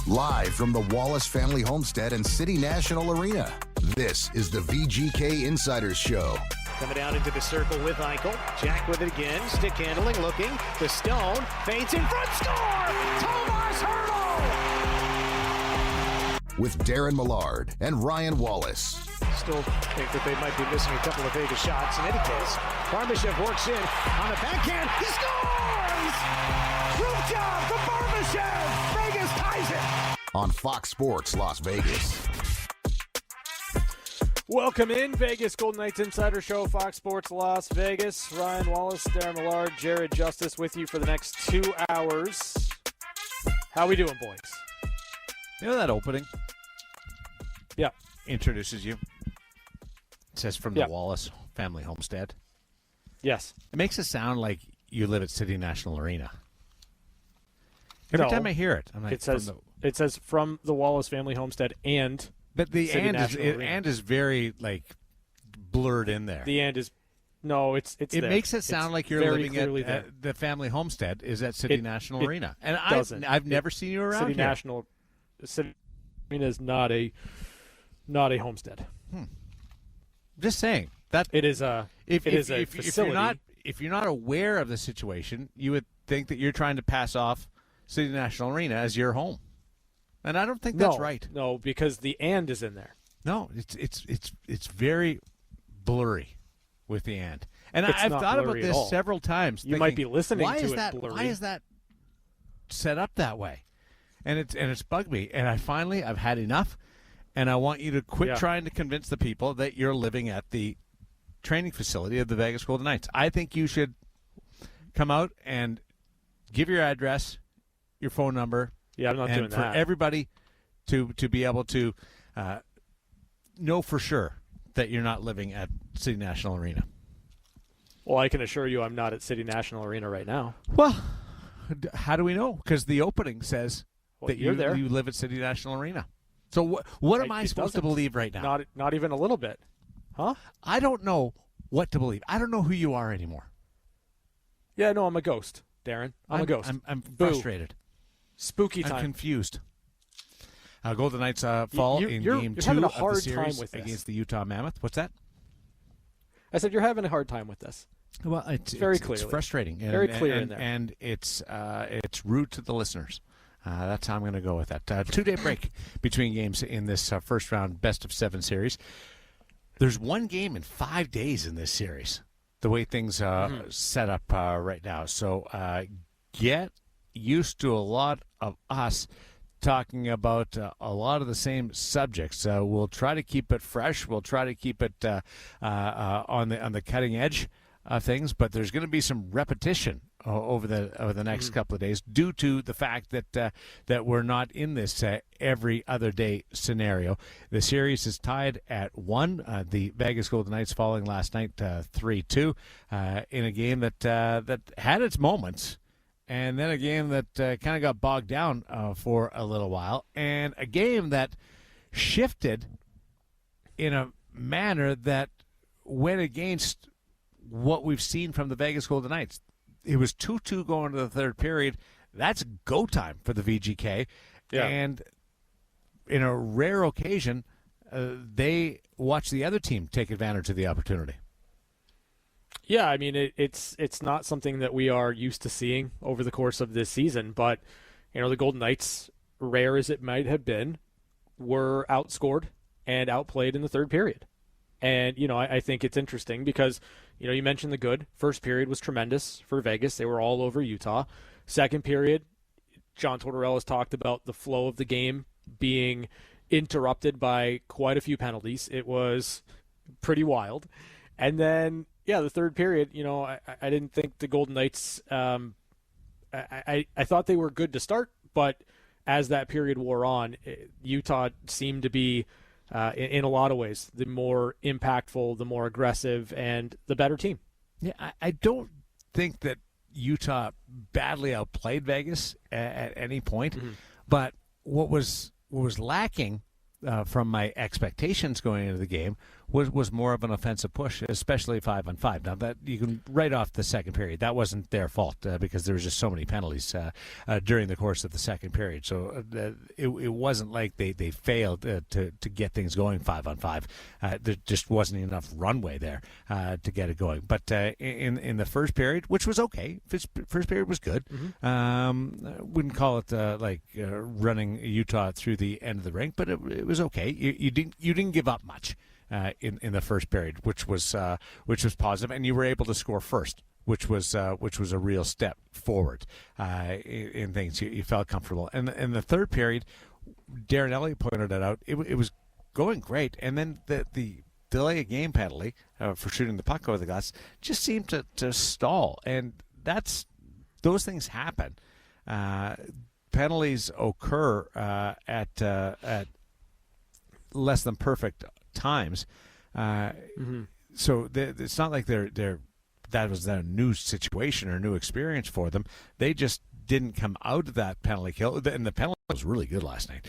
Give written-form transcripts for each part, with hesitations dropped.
Live from the Wallace Family Homestead and City National Arena, this is the VGK Insiders Show. Coming out into the circle with Eichel. Jack with it again. Stick handling, looking. The Stone. Fades in front. Score! Tomas Hertl! With Daren Millard and Ryan Wallace. Still think that they might be missing a couple of Vegas shots. In any case, Barbashev works in on the backhand. He scores! Roof job for Barbashev! Vegas ties it! On Fox Sports Las Vegas. Welcome in, Vegas Golden Knights Insider Show, Fox Sports Las Vegas. Ryan Wallace, Darren Millard, Jared Justice with you for the next 2 hours. How we doing, boys? You know that opening? Yeah. Introduces you. It says from the Wallace Family Homestead. Yes. It makes it sound like you live at City National Arena. Every time I hear it, I'm like, it says from the Wallace Family Homestead and but the City and is very like blurred in there. The and is it's it there. Makes it sound like you're living at the family homestead is at City National Arena. And I've never seen you around City here. City Arena is not a homestead. Just saying that it is a facility. If you're not aware of the situation, you would think that you're trying to pass off City National Arena as your home. And I don't think that's right. No, because the and is in there. No, it's very blurry with the and. And I've thought about this several times. You might be listening to it blurry. Why is that set up that way? And it's bugged me. And I've had enough. And I want you to quit trying to convince the people that you're living at the training facility of the Vegas Golden Knights. I think you should come out and give your address, your phone number. Yeah, I'm not doing that. And for everybody to be able to know for sure that you're not living at City National Arena. Well, I can assure you I'm not at City National Arena right now. Well, how do we know? Because the opening says that you're there. You live at City National Arena. So what am I supposed to believe right now? Not even a little bit. Huh? I don't know what to believe. I don't know who you are anymore. Yeah, no, I'm a ghost, Darren. I'm a ghost. I'm frustrated. Spooky time. I'm confused. Golden Knights fall in Game 2 of the series against the Utah Mammoth. What's that? I said you're having a hard time with this. Well, it's frustrating. Very clear in there. And it's rude to the listeners. That's how I'm going to go with that. 2-day break between games in this first round best-of-7 series. There's one game in 5 days in this series, the way things set up right now. So get used to a lot of us talking about a lot of the same subjects. We'll try to keep it fresh. We'll try to keep it on the cutting edge of things, but there's going to be some repetition over the next couple of days due to the fact that we're not in this every other day scenario. The series is tied at 1. The Vegas Golden Knights falling last night 3-2 in a game that had its moments, and then a game that kind of got bogged down for a little while, and a game that shifted in a manner that went against what we've seen from the Vegas Golden Knights. It was 2-2 going to the third period. That's go time for the VGK. Yeah. And in a rare occasion, they watch the other team take advantage of the opportunity. Yeah, I mean, it's not something that we are used to seeing over the course of this season, but the Golden Knights, rare as it might have been, were outscored and outplayed in the third period. And, I think it's interesting because, you mentioned the good. First period was tremendous for Vegas. They were all over Utah. Second period, John Tortorella's talked about the flow of the game being interrupted by quite a few penalties. It was pretty wild. And then, the third period, I didn't think the Golden Knights, I thought they were good to start, but as that period wore on, Utah seemed to be, in a lot of ways, the more impactful, the more aggressive, and the better team. Yeah, I don't think that Utah badly outplayed Vegas at any point, but what was lacking from my expectations going into the game was more of an offensive push, especially 5-on-5. Now that you can right off the second period, that wasn't their fault because there was just so many penalties during the course of the second period. So it wasn't like they failed to get things going 5-on-5. There just wasn't enough runway there to get it going. But in the first period, which was okay, first period was good. Wouldn't call it running Utah through the end of the rink, but it was okay. You didn't give up much in the first period, which was positive, and you were able to score first, which was a real step forward in things. You felt comfortable, and in the third period, Daren Elliott pointed it out. It was going great, and then the delay of game penalty for shooting the puck over the glass just seemed to stall, and those things happen. Penalties occur at less than perfect times, so it's not like that was a new situation or new experience for them. They just didn't come out of that penalty kill, and the penalty was really good last night.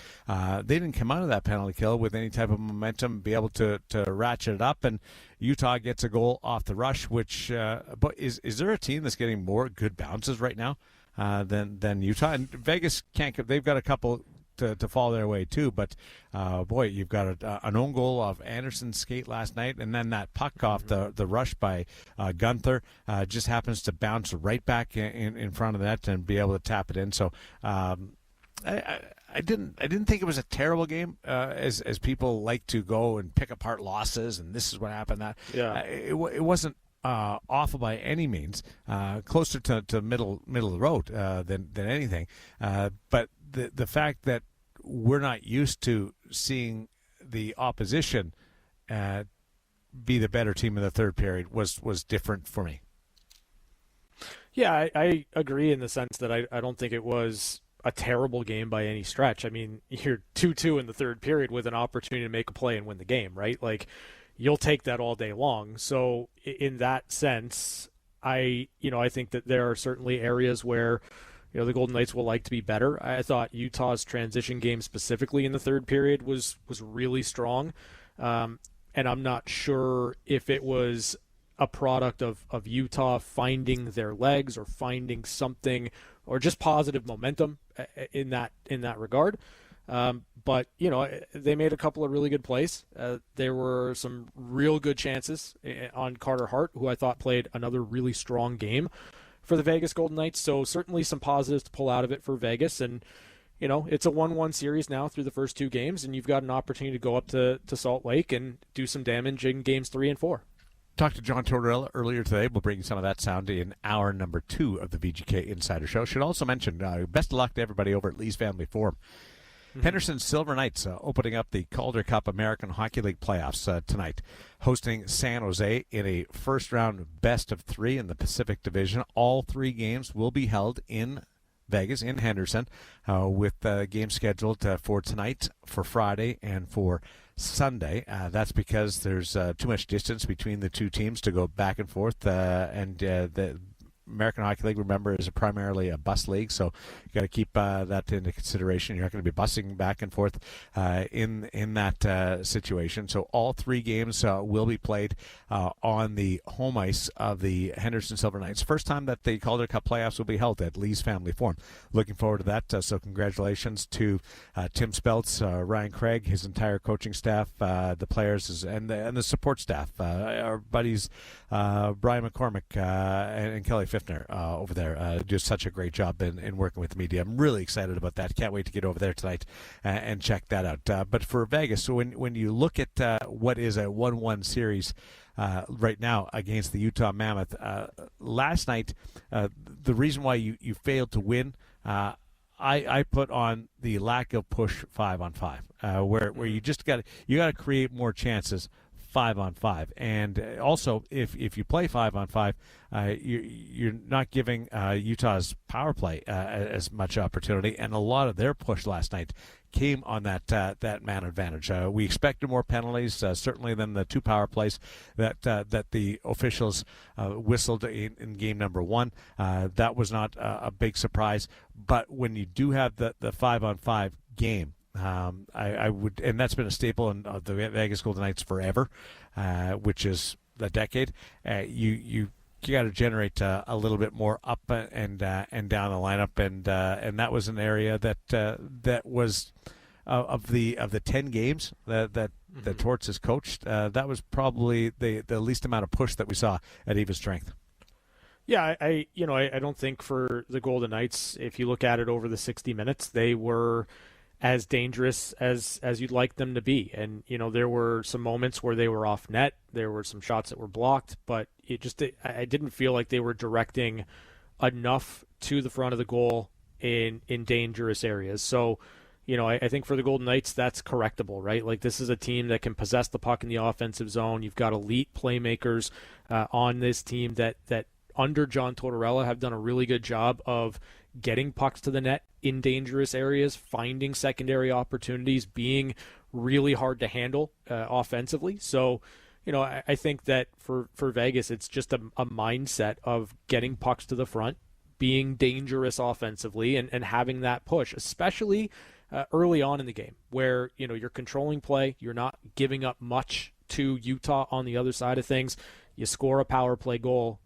They didn't come out of that penalty kill with any type of momentum, be able to ratchet it up, and Utah gets a goal off the rush. Which, but is there a team that's getting more good bounces right now than Utah? And Vegas can't. They've got a couple to fall their way too, but boy, you've got an own goal of Anderson's skate last night, and then that puck off the rush by Gunther just happens to bounce right back in front of the net and be able to tap it in. So I didn't think it was a terrible game, as people like to go and pick apart losses and this is what happened. It wasn't awful by any means, closer to middle of the road than anything, but the fact that we're not used to seeing the opposition be the better team in the third period was different for me. Yeah, I agree in the sense that I don't think it was a terrible game by any stretch. I mean, you're 2-2 in the third period with an opportunity to make a play and win the game, right? Like, you'll take that all day long. So in that sense, I think that there are certainly areas where the Golden Knights will like to be better. I thought Utah's transition game specifically in the third period was really strong. And I'm not sure if it was a product of Utah finding their legs or finding something or just positive momentum in that regard. But they made a couple of really good plays. There were some real good chances on Carter Hart, who I thought played another really strong game for the Vegas Golden Knights. So certainly some positives to pull out of it for Vegas. And, it's a 1-1 series now through the first two games, and you've got an opportunity to go up to Salt Lake and do some damage in games 3 and 4. Talked to John Tortorella earlier today. We'll bring you some of that sound in hour number 2 of the VGK Insider Show. Should also mention, best of luck to everybody over at Lee's Family Forum. Henderson Silver Knights opening up the Calder Cup American Hockey League playoffs tonight, hosting San Jose in a first-round best-of-3 in the Pacific Division. All 3 games will be held in Vegas, in Henderson, with games scheduled for tonight, for Friday, and for Sunday. That's because there's too much distance between the two teams to go back and forth, and the American Hockey League, remember, is primarily a bus league, so you got to keep that into consideration. You're not going to be busing back and forth in that situation. So all 3 games will be played on the home ice of the Henderson Silver Knights. First time that the Calder Cup playoffs will be held at Lee's Family Forum. Looking forward to that. So congratulations to Tim Speltz, Ryan Craig, his entire coaching staff, the players, and the support staff, our buddies Brian McCormick and Kelly Fiftner over there. Do such a great job in working with the media. I'm really excited about that. Can't wait to get over there tonight and check that out. But for Vegas, so when you look at what is a 1-1 series right now against the Utah Mammoth, last night, the reason why you failed to win, I put on the lack of push 5-on-5, where you just got to create more chances 5-on-5, and also if you play 5-on-5, you're not giving Utah's power play as much opportunity, and a lot of their push last night came on that man advantage. We expected more penalties, certainly than the 2 power plays that the officials whistled in game number 1. That was not a big surprise, but when you do have the 5-on-5 game, I would, and that's been a staple of the Vegas Golden Knights forever, which is a decade. You got to generate a little bit more up and down the lineup, and that was an area that was of the 10 games that Torts has coached. That was probably the least amount of push that we saw at even strength. Yeah, I don't think for the Golden Knights, if you look at it over the 60 minutes, they were as dangerous as you'd like them to be. And, there were some moments where they were off net. There were some shots that were blocked, but I didn't feel like they were directing enough to the front of the goal in dangerous areas. So, I think for the Golden Knights, that's correctable, right? Like, this is a team that can possess the puck in the offensive zone. You've got elite playmakers on this team that under John Tortorella have done a really good job of getting pucks to the net in dangerous areas, finding secondary opportunities, being really hard to handle offensively. So, I think that for Vegas, it's just a mindset of getting pucks to the front, being dangerous offensively, and having that push, especially early on in the game where, you're controlling play, you're not giving up much to Utah on the other side of things. You score a power play goal.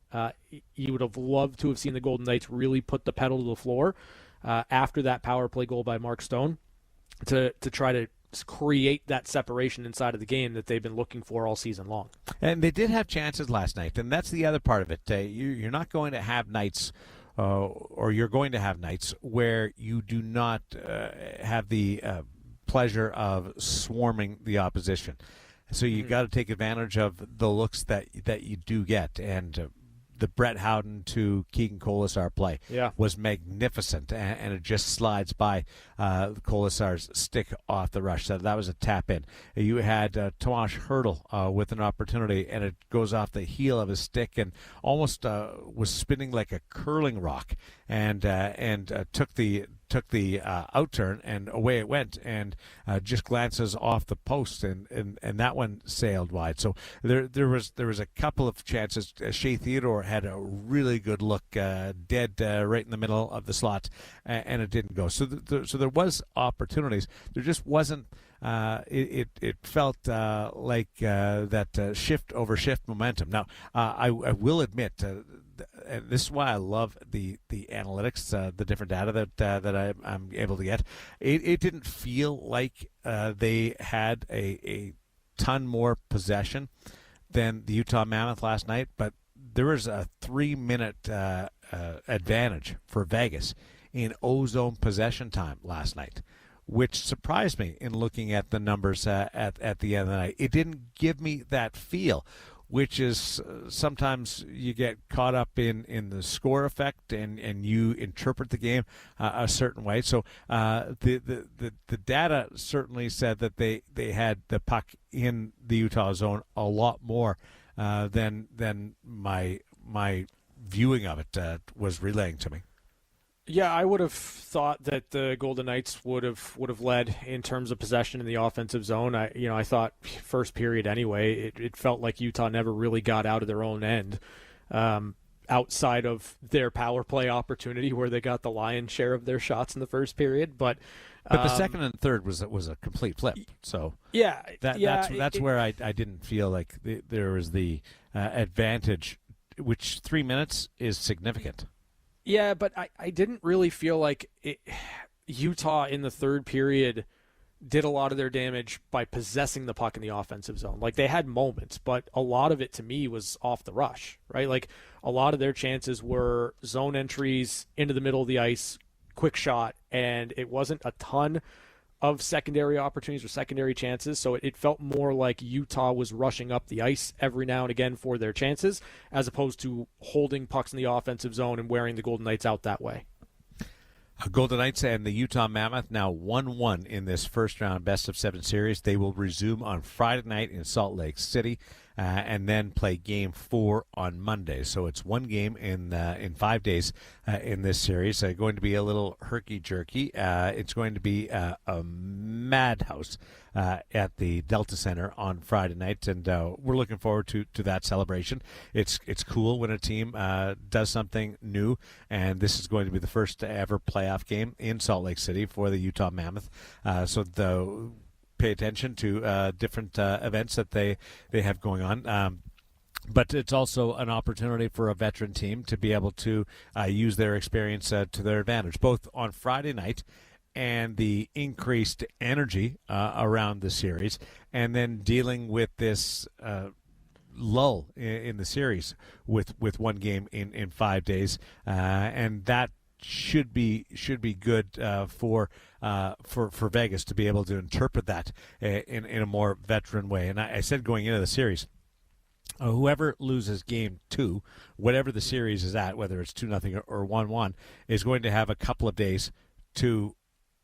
You would have loved to have seen the Golden Knights really put the pedal to the floor after that power play goal by Mark Stone to try to create that separation inside of the game that they've been looking for all season long. And they did have chances last night, and that's the other part of it. You're not going to have nights or you're going to have nights where you do not have the pleasure of swarming the opposition. So you got to take advantage of the looks that you do get, and the Brett Howden to Keegan Colasar play was magnificent, and it just slides by Colasar's stick off the rush. So that was a tap in. You had Tomas Hertl with an opportunity, and it goes off the heel of his stick and almost was spinning like a curling rock, and took the outturn, and away it went, and just glances off the post, and that one sailed wide. So there was a couple of chances. Shea Theodore had a really good look, dead right in the middle of the slot, and it didn't go. So there was opportunities. There just wasn't. It felt like that shift over shift momentum. Now I will admit. And this is why I love the analytics, the different data that I'm able to get. It didn't feel like they had a ton more possession than the Utah Mammoth last night, but there was a 3-minute advantage for Vegas in O-zone possession time last night, which surprised me in looking at the numbers at the end of the night. It didn't give me that feel, which is sometimes you get caught up in the score effect and you interpret the game a certain way. So the data certainly said that they had the puck in the Utah zone a lot more than my viewing of it was relaying to me. Yeah, I would have thought that the Golden Knights would have led in terms of possession in the offensive zone. I thought first period anyway, it felt like Utah never really got out of their own end, outside of their power play opportunity where they got the lion's share of their shots in the first period. But the second and third was a complete flip. So that's where I didn't feel like there was the advantage, which 3 minutes is significant. Yeah, but I didn't really feel like Utah in the third period did a lot of their damage by possessing the puck in the offensive zone. Like, they had moments, but a lot of it to me was off the rush, right? Like, a lot of their chances were zone entries into the middle of the ice, quick shot, and it wasn't a ton of secondary opportunities or secondary chances. So it felt more like Utah was rushing up the ice every now and again for their chances, as opposed to holding pucks in the offensive zone and wearing the Golden Knights out that way. Golden Knights and the Utah Mammoth now 1-1 in this first round best of 7 series. They will resume on Friday night in Salt Lake City. and then play Game 4 on Monday. So it's one game in 5 days in this series. Going to be a little herky-jerky. It's going to be a madhouse at the Delta Center on Friday night, and we're looking forward to that celebration. It's cool when a team does something new, and this is going to be the first ever playoff game in Salt Lake City for the Utah Mammoth. Pay attention to different events that they have going on. But it's also an opportunity for a veteran team to be able to use their experience to their advantage, both on Friday night and the increased energy around the series, and then dealing with this lull in the series with one game in 5 days, and that should be good for Vegas to be able to interpret that in a more veteran way. And I said going into the series, whoever loses Game 2, whatever the series is at, whether it's 2-0 or 1-1, is going to have a couple of days to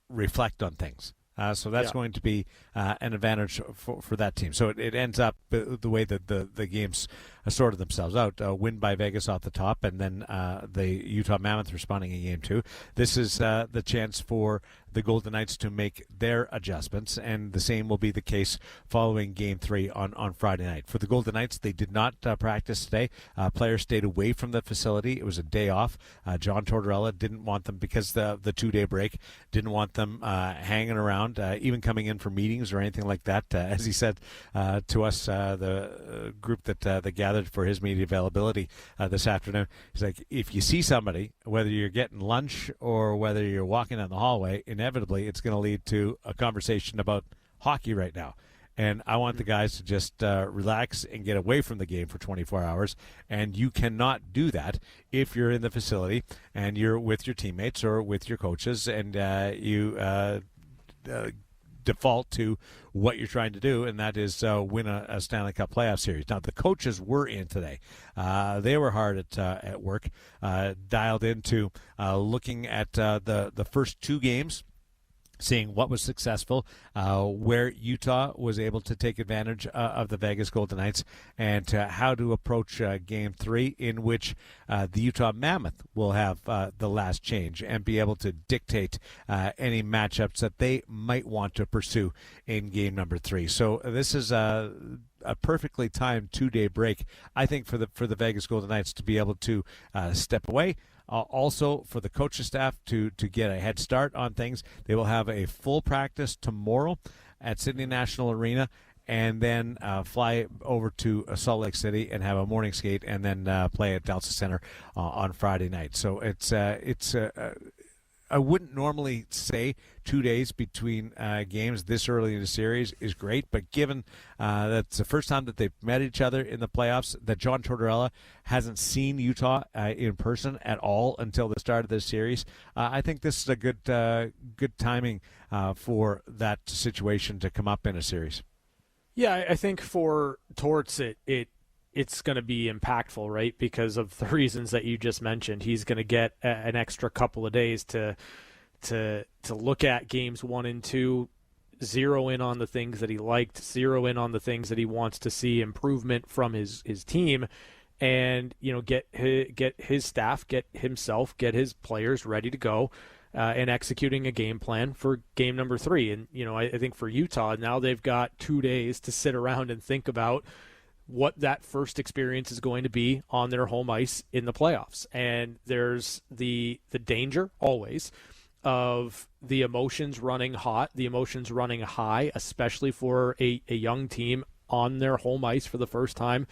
reflect on things. So that's going to be an advantage for that team. So it ends up the way that the games sorted themselves out. Win by Vegas off the top, and then the Utah Mammoth responding in Game 2. This is the chance for the Golden Knights to make their adjustments, and the same will be the case following Game 3 on Friday night. For the Golden Knights, they did not practice today. Players stayed away from the facility. It was a day off. John Tortorella didn't want them, because the 2-day break, didn't want them hanging around, even coming in for meetings or anything like that. As he said to us, the group that gathered for his media availability this afternoon, he's like, if you see somebody, whether you're getting lunch or whether you're walking down the hallway, inevitably it's going to lead to a conversation about hockey right now. And I want the guys to just relax and get away from the game for 24 hours. And you cannot do that if you're in the facility and you're with your teammates or with your coaches, and you default to what you're trying to do, and that is win a Stanley Cup playoff series. Now, the coaches were in today. They were hard at work, dialed into looking at the first two games, seeing what was successful, where Utah was able to take advantage of the Vegas Golden Knights, and how to approach Game 3, in which the Utah Mammoth will have the last change and be able to dictate any matchups that they might want to pursue in Game number 3. So this is a perfectly timed 2-day break, I think, for the Vegas Golden Knights to be able to step away. Also, for the coaching staff to get a head start on things. They will have a full practice tomorrow at Sydney National Arena, and then fly over to Salt Lake City and have a morning skate, and then play at Delta Center on Friday night. So it's I wouldn't normally say 2 days between games this early in the series is great, but given that's the first time that they've met each other in the playoffs, that John Tortorella hasn't seen Utah in person at all until the start of this series, I think this is a good timing for that situation to come up in a series. Yeah, I think for Torts, it's going to be impactful, right? Because of the reasons that you just mentioned. He's going to get an extra couple of days to look at games 1 and 2, zero in on the things that he liked, zero in on the things that he wants to see improvement from his team, and get his staff, get himself, get his players ready to go. And executing a game plan for game number 3. And, I think for Utah, now they've got 2 days to sit around and think about what that first experience is going to be on their home ice in the playoffs. And there's the danger always of the emotions running hot, the emotions running high, especially for a young team on their home ice for the first time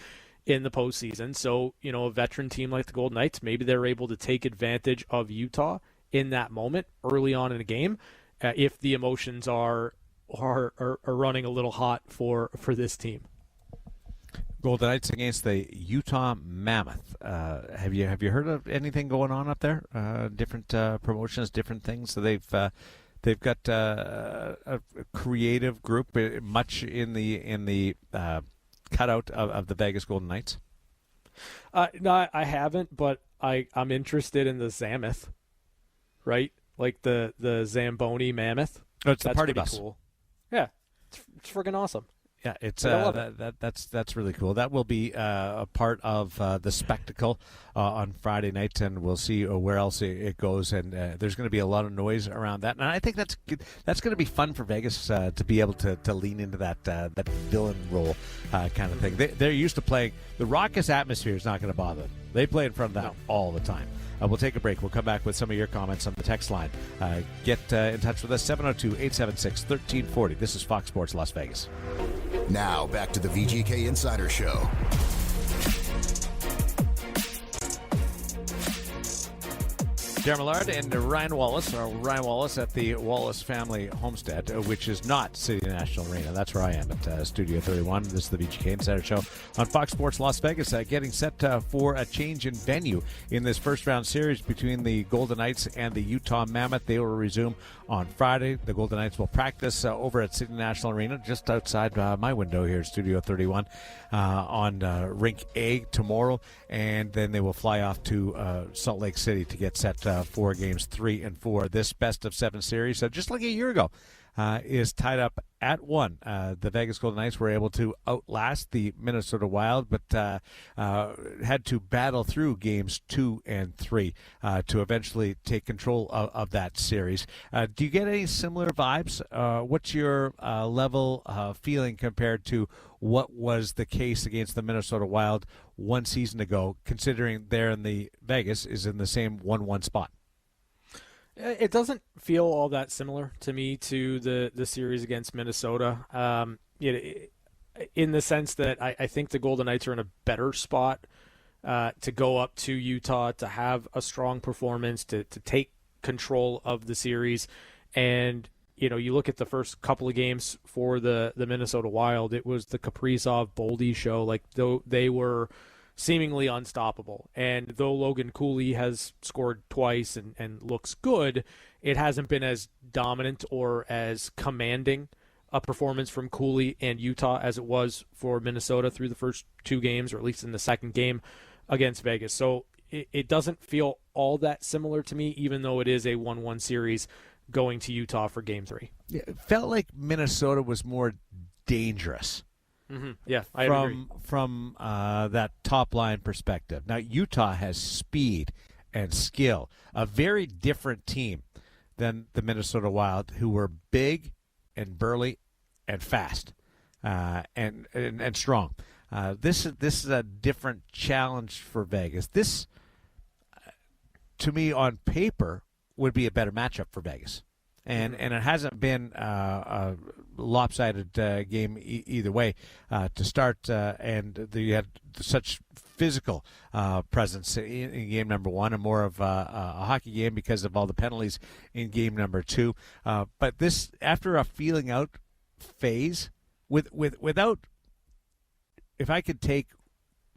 in the postseason. So, a veteran team like the Golden Knights, maybe they're able to take advantage of Utah in that moment early on in a game, if the emotions are running a little hot for this team. Golden Knights against the Utah Mammoth. Have you heard of anything going on up there? Different promotions, different things. So they've got a creative group, much in the cutout of the Vegas Golden Knights. No, I haven't, but I'm interested in the Zammoth. Right, like the Zamboni Mammoth. Oh, it's the That's party pretty bus. Cool. Yeah, it's freaking awesome. Yeah, it's that's really cool. That will be a part of the spectacle on Friday night, and we'll see where else it goes. And there's going to be a lot of noise around that, and I think that's going to be fun for Vegas to be able to lean into that villain role kind of thing. They're used to playing. The raucous atmosphere is not going to bother them. They play in front of that all the time. We'll take a break. We'll come back with some of your comments on the text line. Get in touch with us, 702-876-1340. This is Fox Sports Las Vegas. Now, back to the VGK Insider Show. Daren Millard and Ryan Wallace at the Wallace Family Homestead, which is not City National Arena. That's where I am at Studio 31. This is the VGK Insider Show on Fox Sports Las Vegas, getting set for a change in venue in this first-round series between the Golden Knights and the Utah Mammoth. They will resume on Friday. The Golden Knights will practice over at City National Arena, just outside my window here at Studio 31, on Rink A tomorrow, and then they will fly off to Salt Lake City to get set for games 3 and 4. This best-of-7 series, just like a year ago, is tied up at 1. The Vegas Golden Knights were able to outlast the Minnesota Wild, but had to battle through games 2 and 3 to eventually take control of that series. Do you get any similar vibes? What's your level of feeling compared to what was the case against the Minnesota Wild one season ago, considering there in the Vegas is in the same 1-1 spot? It doesn't feel all that similar to me to the series against Minnesota, in the sense that I think the Golden Knights are in a better spot to go up to Utah, to have a strong performance, to take control of the series. And, you look at the first couple of games for the Minnesota Wild, it was the Kaprizov-Boldy show. Like, though they were seemingly unstoppable. And though Logan Cooley has scored twice and looks good, it hasn't been as dominant or as commanding a performance from Cooley and Utah as it was for Minnesota through the first 2 games, or at least in the second game against Vegas. So it doesn't feel all that similar to me, even though it is a 1-1 series going to Utah for game 3. Yeah, it felt like Minnesota was more dangerous. Mm-hmm. Yeah, I agree. From that top line perspective. Now, Utah has speed and skill, a very different team than the Minnesota Wild, who were big and burly and fast and strong. This is a different challenge for Vegas. This, to me, on paper, would be a better matchup for Vegas. And it hasn't been a lopsided game either way to start. And you had such physical presence in game number 1, and more of a hockey game because of all the penalties in game number 2. But this, after a feeling out phase, without, if I could take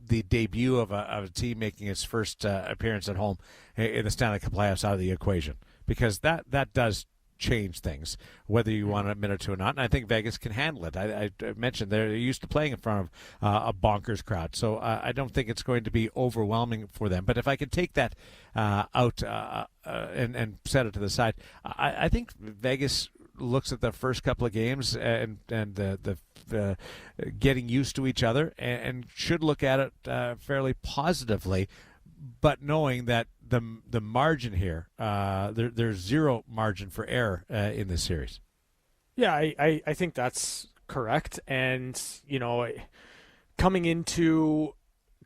the debut of a team making its first appearance at home in the Stanley Cup playoffs out of the equation, because that does change things, whether you want to admit it to or not. And I think Vegas can handle it. I mentioned they're used to playing in front of a bonkers crowd, so I don't think it's going to be overwhelming for them. But if I could take that out and set it to the side, I think Vegas looks at the first couple of games and the getting used to each other and should look at it fairly positively, but knowing that the margin here, there's zero margin for error in this series. Yeah, I think that's correct. And, coming into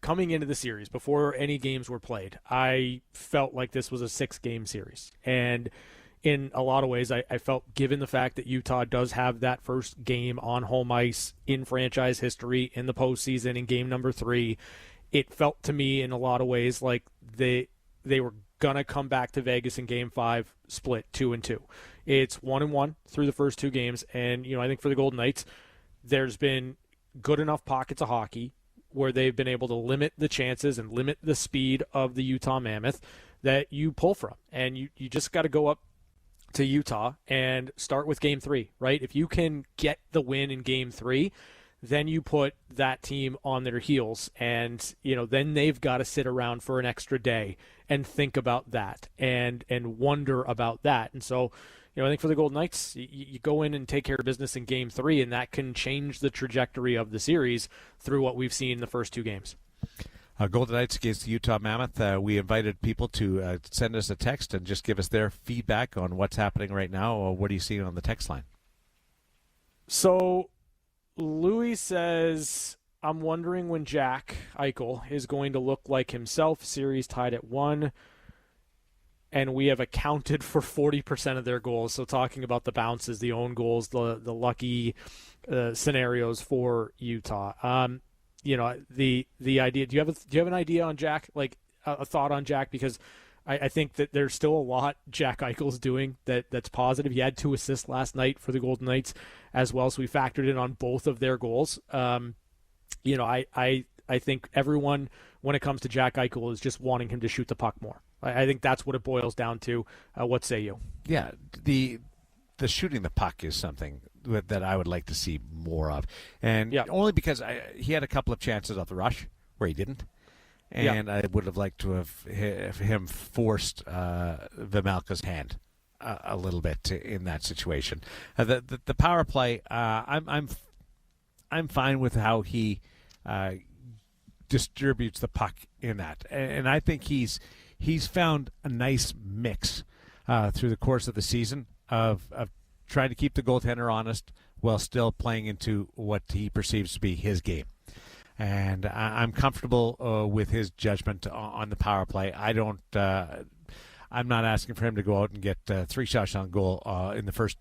the series, before any games were played, I felt like this was a 6-game series. And in a lot of ways, I felt, given the fact that Utah does have that first game on home ice in franchise history in the postseason in game number 3, it felt to me in a lot of ways like they were going to come back to Vegas in game 5, split 2-2. It's 1-1 through the first 2 games. And, I think for the Golden Knights, there's been good enough pockets of hockey where they've been able to limit the chances and limit the speed of the Utah Mammoth that you pull from. And you just got to go up to Utah and start with game 3, right? If you can get the win in game 3, then you put that team on their heels, and then they've got to sit around for an extra day and think about that and wonder about that. And so, I think for the Golden Knights, you go in and take care of business in Game 3, and that can change the trajectory of the series through what we've seen in the first 2 games. Golden Knights against the Utah Mammoth. We invited people to send us a text and just give us their feedback on what's happening right now. What are you seeing on the text line? So Louis says, I'm wondering when Jack Eichel is going to look like himself. Series tied at 1, and we have accounted for 40% of their goals. So talking about the bounces, the own goals, the lucky scenarios for Utah. The idea. Do you have an idea on Jack? Like a thought on Jack? Because I think that there's still a lot Jack Eichel's doing that's positive. He had 2 assists last night for the Golden Knights as well, so we factored in on both of their goals. I think everyone, when it comes to Jack Eichel, is just wanting him to shoot the puck more. I think that's what it boils down to. What say you? Yeah, the shooting the puck is something that I would like to see more of, and only because he had a couple of chances off the rush where he didn't, and I would have liked to have him forced Vejmelka's hand a little bit in that situation. The power play, I'm fine with how he distributes the puck in that, and I think he's found a nice mix through the course of the season of trying to keep the goaltender honest while still playing into what he perceives to be his game. And I'm comfortable with his judgment on the power play. I'm not asking for him to go out and get 3 shots on goal in the first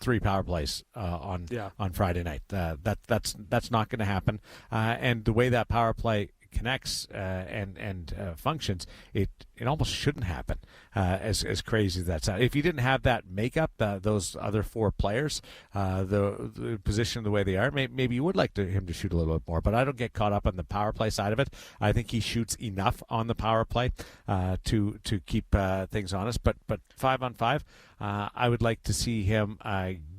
3 power plays on Friday night. That's not going to happen. And the way that power play connects and functions, it almost shouldn't happen. As crazy as that sounds, if you didn't have that makeup, those other 4 players, the position the way they are, maybe you would like him to shoot a little bit more. But I don't get caught up on the power play side of it. I think he shoots enough on the power play to keep things honest. But 5-on-5, I would like to see him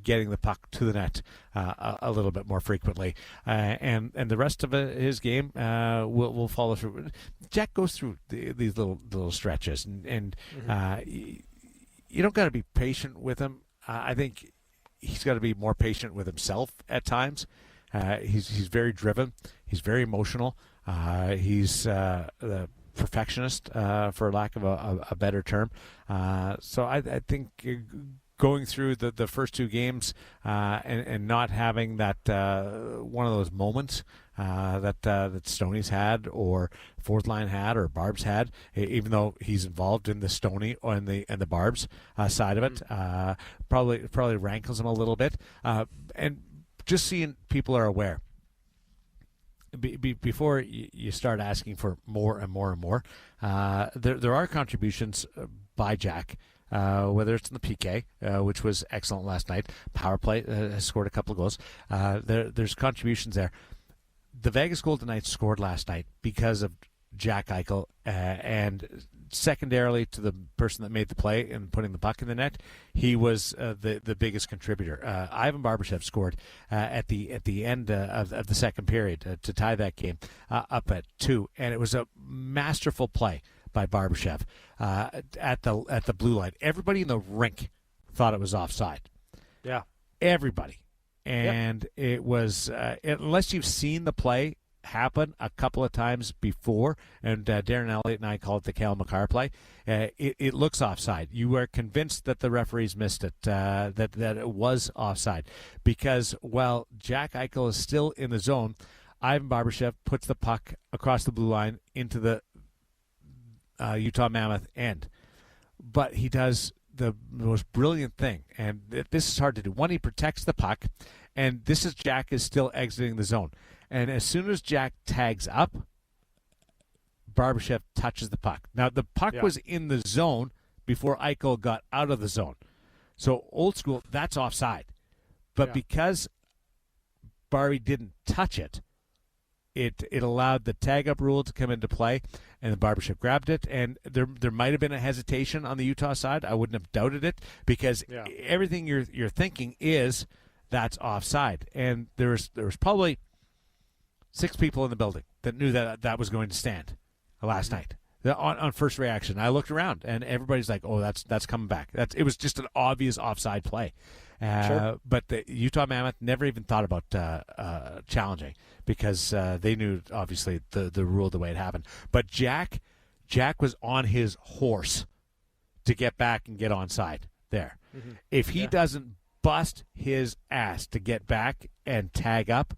getting the puck to the net a little bit more frequently, and the rest of his game will follow through. Jack goes through these little stretches, and you don't got to be patient with him. I think he's got to be more patient with himself at times. He's very driven. He's very emotional. He's the perfectionist, for lack of a better term. So I think going through the first 2 games and not having that one of those moments that Stoney's had, or fourth line had, or Barb's had, even though he's involved in the Stoney and the Barb's side of it, probably rankles him a little bit. And just seeing people are aware. Before you start asking for more and more and more, there are contributions by Jack, whether it's in the PK, which was excellent last night. Power play has scored a couple of goals. There's contributions there. The Vegas Golden Knights scored last night because of Jack Eichel, and secondarily to the person that made the play and putting the puck in the net, he was the biggest contributor. Ivan Barbashev scored at the end of the second period to tie that game up at 2, and it was a masterful play by Barbashev at the blue line. Everybody in the rink thought it was offside. Yeah, everybody, and it was unless you've seen the play happen a couple of times before, and Daren Elliott and I call it the Cale Makar play. It looks offside. You are convinced that the referees missed it, that it was offside, because while Jack Eichel is still in the zone, Ivan Barbashev puts the puck across the blue line into the Utah Mammoth end. But he does the most brilliant thing, and this is hard to do. One, he protects the puck, and Jack is still exiting the zone. And as soon as Jack tags up, Barbashev touches the puck. Now, the puck was in the zone before Eichel got out of the zone. So, old school, that's offside. But because Barbie didn't touch it, it allowed the tag-up rule to come into play, and the Barbashev grabbed it. And there might have been a hesitation on the Utah side. I wouldn't have doubted it, because everything you're thinking is that's offside. And there was probably 6 people in the building that knew that was going to stand last night. on first reaction. I looked around, and everybody's like, "Oh, that's coming back." It was just an obvious offside play. Sure. But the Utah Mammoth never even thought about challenging because they knew, obviously, the rule the way it happened. But Jack was on his horse to get back and get onside there. Mm-hmm. If he doesn't bust his ass to get back and tag up,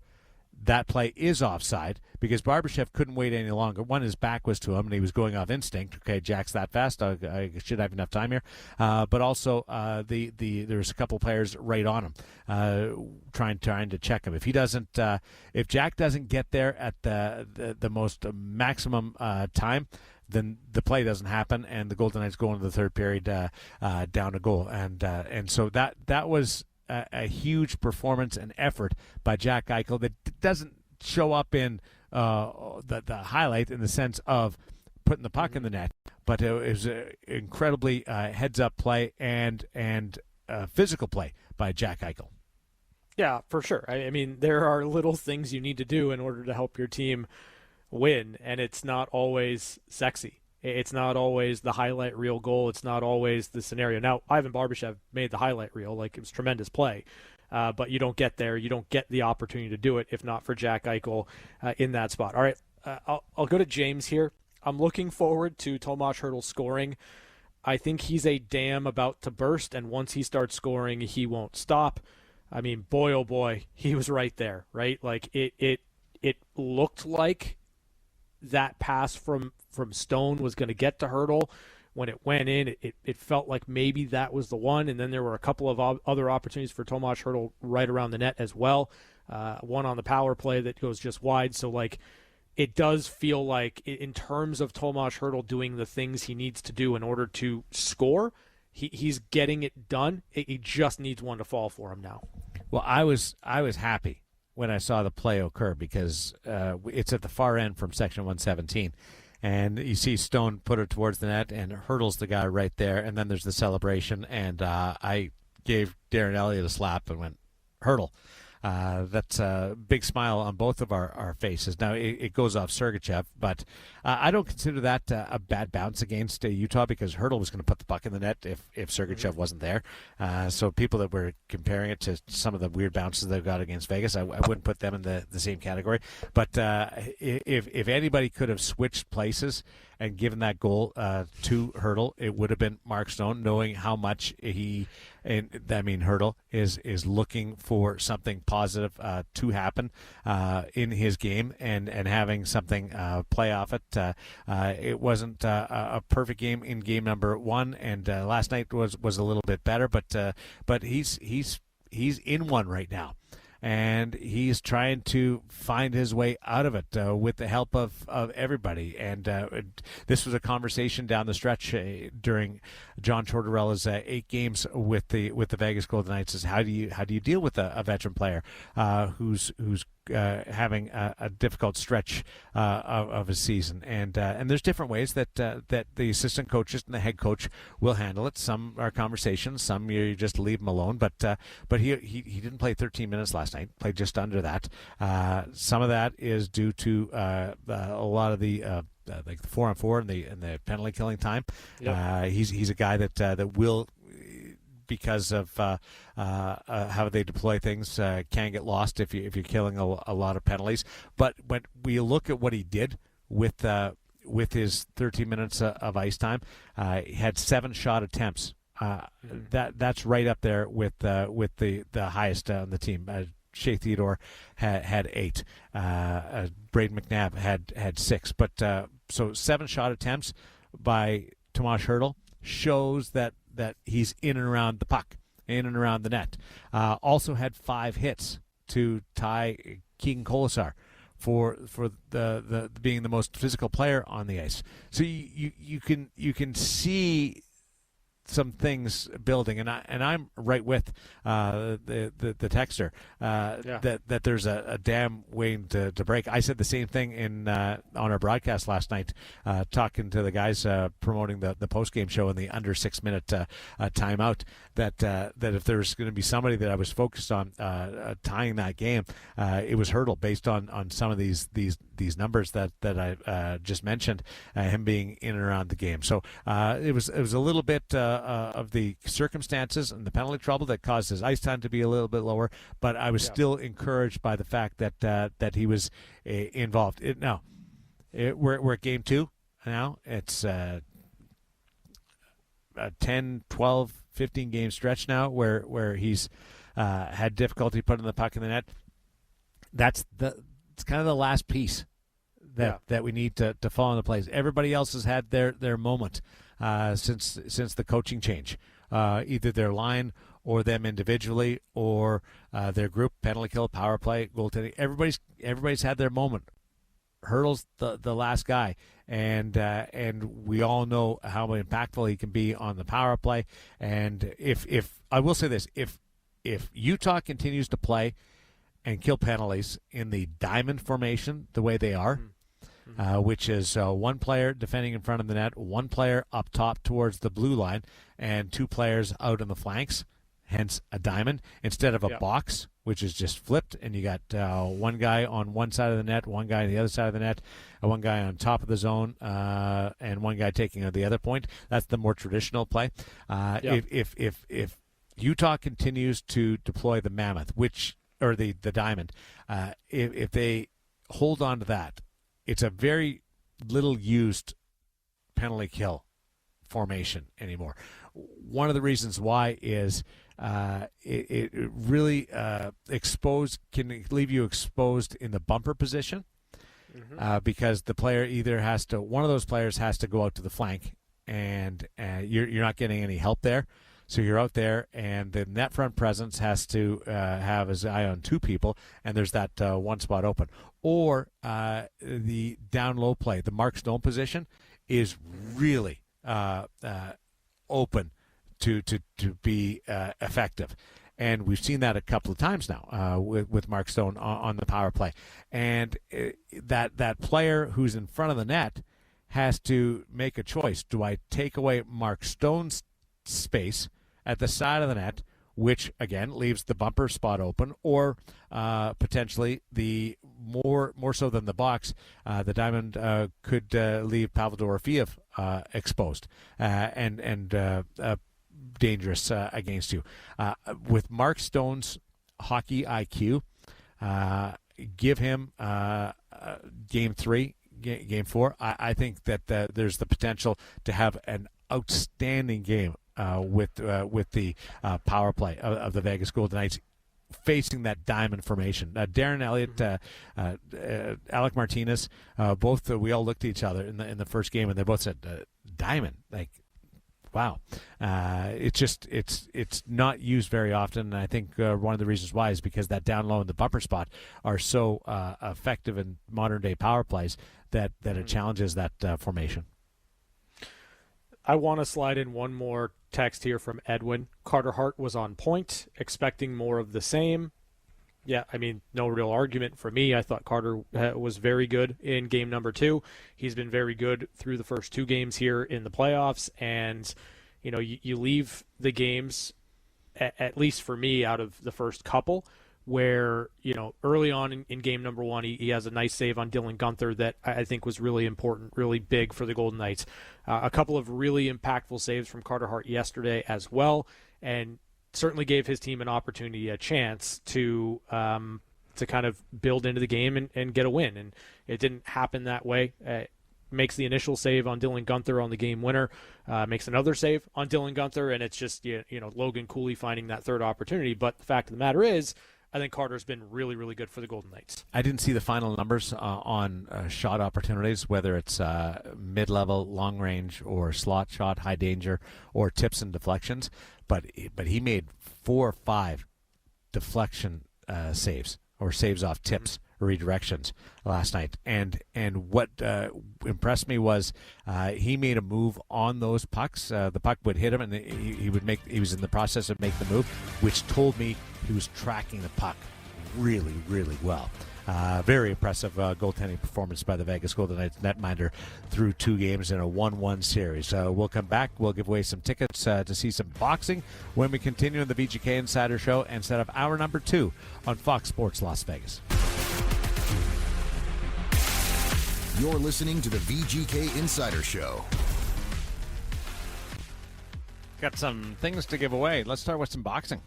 that play is offside because Barbashev couldn't wait any longer. One, his back was to him, and he was going off instinct. Okay, Jack's that fast. I should have enough time here. But also, there's a couple players right on him, trying to check him. If he doesn't, if Jack doesn't get there at the most maximum time, then the play doesn't happen, and the Golden Knights go into the third period down a goal, and so that was a huge performance and effort by Jack Eichel that doesn't show up in the highlight in the sense of putting the puck in the net, but it was an incredibly heads-up play and physical play by Jack Eichel. Yeah, for sure. I mean, there are little things you need to do in order to help your team win, and it's not always sexy. It's not always the highlight reel goal. It's not always the scenario. Now, Ivan Barbashev made the highlight reel. Like, it was tremendous play. But you don't get there. You don't get the opportunity to do it if not for Jack Eichel in that spot. All right, I'll go to James here. I'm looking forward to Tomas Hertl scoring. I think he's a dam about to burst, and once he starts scoring, he won't stop. I mean, boy, oh boy, he was right there, right? Like, it looked like that pass from Stone was going to get to Hertl. When it went in, it felt like maybe that was the one, and then there were a couple of other opportunities for Tomas Hertl right around the net as well. One on the power play that goes just wide. So, like, it does feel like, in terms of Tomas Hertl doing the things he needs to do in order to score, he's getting it done. He just needs one to fall for him now. Well, I was happy when I saw the play occur because it's at the far end from section 117. And you see Stone put it towards the net, and Hertl's the guy right there. And then there's the celebration, and I gave Darren Elliott a slap and went, Hertl. That's a big smile on both of our faces. Now, it goes off Sergachev, but I don't consider that a bad bounce against Utah because Hertl was going to put the puck in the net if Sergachev wasn't there. So people that were comparing it to some of the weird bounces they've got against Vegas, I wouldn't put them in the same category. But if anybody could have switched places and given that goal to Hertl, it would have been Mark Stone, knowing how much Hertl is looking for something positive to happen in his game and having something play off it. It wasn't a perfect game in game number one, and last night was a little bit better, but he's in one right now. And he's trying to find his way out of it with the help of everybody. And this was a conversation down the stretch during John Tortorella's 8 games with the Vegas Golden Knights. Is how do you deal with a veteran player who's having a difficult stretch of a season, and there's different ways that the assistant coaches and the head coach will handle it. Some are conversations, some you just leave him alone. But he didn't play 13 minutes last night. Played just under that. Some of that is due to a lot of the like the 4-on-4 and the penalty killing time. Yep. He's a guy that will, because of how they deploy things, can get lost if you're killing a lot of penalties. But when we look at what he did with his 13 minutes of ice time, he had 7 shot attempts. That's right up there with the highest on the team. Shea Theodore had 8. Braden McNabb had 6. But so 7 shot attempts by Tomas Hertl shows that he's in and around the puck, in and around the net. Also had 5 hits to tie Keegan Colasar for the being the most physical player on the ice. So you can see some things building, and I'm right with the texter that there's a dam waiting to break. I said the same thing on our broadcast last night, talking to the guys promoting the post game show in the under 6 minute timeout. That if there's going to be somebody that I was focused on tying that game, it was Hurdle, based on some of these numbers that I just mentioned, him being in and around the game. So it was a little bit of the circumstances and the penalty trouble that caused his ice time to be a little bit lower, but I was still encouraged by the fact that he was involved. We're at game 2 now. It's a 10, 12, 15 game stretch now where he's had difficulty putting the puck in the net. It's kind of the last piece that we need to fall into place. Everybody else has had their moment since the coaching change, either their line or them individually or their group, penalty kill, power play, goaltending. Everybody's had their moment. Hurdle's the last guy, and we all know how impactful he can be on the power play. And if I will say this, if Utah continues to play and kill penalties in the diamond formation the way they are, which is one player defending in front of the net, one player up top towards the blue line, and two players out in the flanks, hence a diamond, instead of a box, which is just flipped, and you got one guy on one side of the net, one guy on the other side of the net, one guy on top of the zone, and one guy taking the other point. That's the more traditional play. If Utah continues to deploy the mammoth, or the diamond, if they hold on to that, it's a very little used penalty kill formation anymore. One of the reasons why is it really can leave you exposed in the bumper position, because the player one of those players has to go out to the flank, and you're not getting any help there. So you're out there, and the net front presence has to have his eye on two people, and there's that one spot open. Or the down low play, the Mark Stone position, is really open to be effective. And we've seen that a couple of times now with Mark Stone on the power play. And that player who's in front of the net has to make a choice. Do I take away Mark Stone's space at the side of the net, which again leaves the bumper spot open, or potentially the more so than the box, the diamond could leave Pavel Dorofeev exposed and dangerous against you. With Mark Stone's hockey IQ, give him game 3, game 4. I think that there's the potential to have an outstanding game with the power play of the Vegas Golden Knights, facing that diamond formation. Darren Elliott, Alec Martinez, both we all looked at each other in the first game, and they both said diamond. Like, wow, it's not used very often. And I think one of the reasons why is because that down low and the bumper spot are so effective in modern day power plays that it challenges that formation. I want to slide in one more text here from Edwin. Carter Hart was on point, expecting more of the same. Yeah, I mean, no real argument for me. I thought Carter was very good in game number 2. He's been very good through the first 2 games here in the playoffs. And, you leave the games, at least for me, out of the first couple, where, early on in game number 1, he has a nice save on Dylan Guenther that I think was really important, really big for the Golden Knights. A couple of really impactful saves from Carter Hart yesterday as well, and certainly gave his team an opportunity, a chance to kind of build into the game and get a win. And it didn't happen that way. Makes the initial save on Dylan Guenther on the game winner, makes another save on Dylan Guenther, and it's just Logan Cooley finding that third opportunity. But the fact of the matter is, I think Carter's been really, really good for the Golden Knights. I didn't see the final numbers on shot opportunities, whether it's mid-level, long-range, or slot shot, high danger, or tips and deflections. But he made 4 or 5 deflection saves, or saves off tips, redirections last night. And what impressed me was he made a move on those pucks. The puck would hit him, and he was in the process of making the move, which told me he was tracking the puck really, really well. Very impressive goaltending performance by the Vegas Golden Knights netminder through 2 games in a 1-1 series. We'll come back. We'll give away some tickets to see some boxing when we continue in the VGK Insider Show and set up hour number 2 on Fox Sports Las Vegas. You're listening to the VGK Insider Show. Got some things to give away. Let's start with some boxing.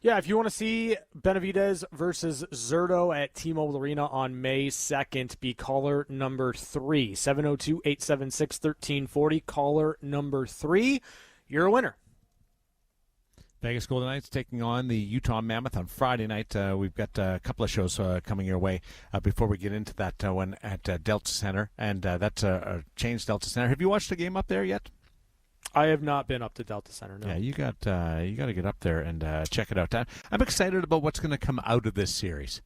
Yeah, if you want to see Benavidez versus Zurdo at T-Mobile Arena on May 2nd, be caller number 3, 702-876-1340. Caller number 3, you're a winner. Vegas Golden Knights taking on the Utah Mammoth on Friday night. We've got a couple of shows coming your way before we get into that one at Delta Center, and that's a changed Delta Center. Have you watched the game up there yet? I have not been up to Delta Center, no. Yeah, you got to get up there and check it out. I'm excited about what's going to come out of this series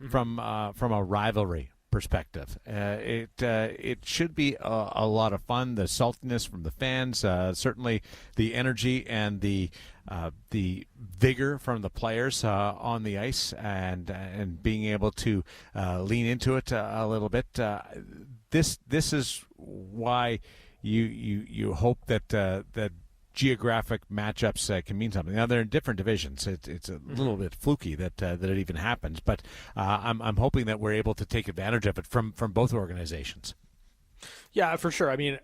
from a rivalry perspective. It should be a lot of fun. The saltiness from the fans, certainly the energy and the vigor from the players on the ice, and being able to lean into it a little bit. This is why you hope that geographic matchups can mean something. Now they're in different divisions. It's a little bit fluky that it even happens, but I'm hoping that we're able to take advantage of it from both organizations. Yeah, for sure. I mean,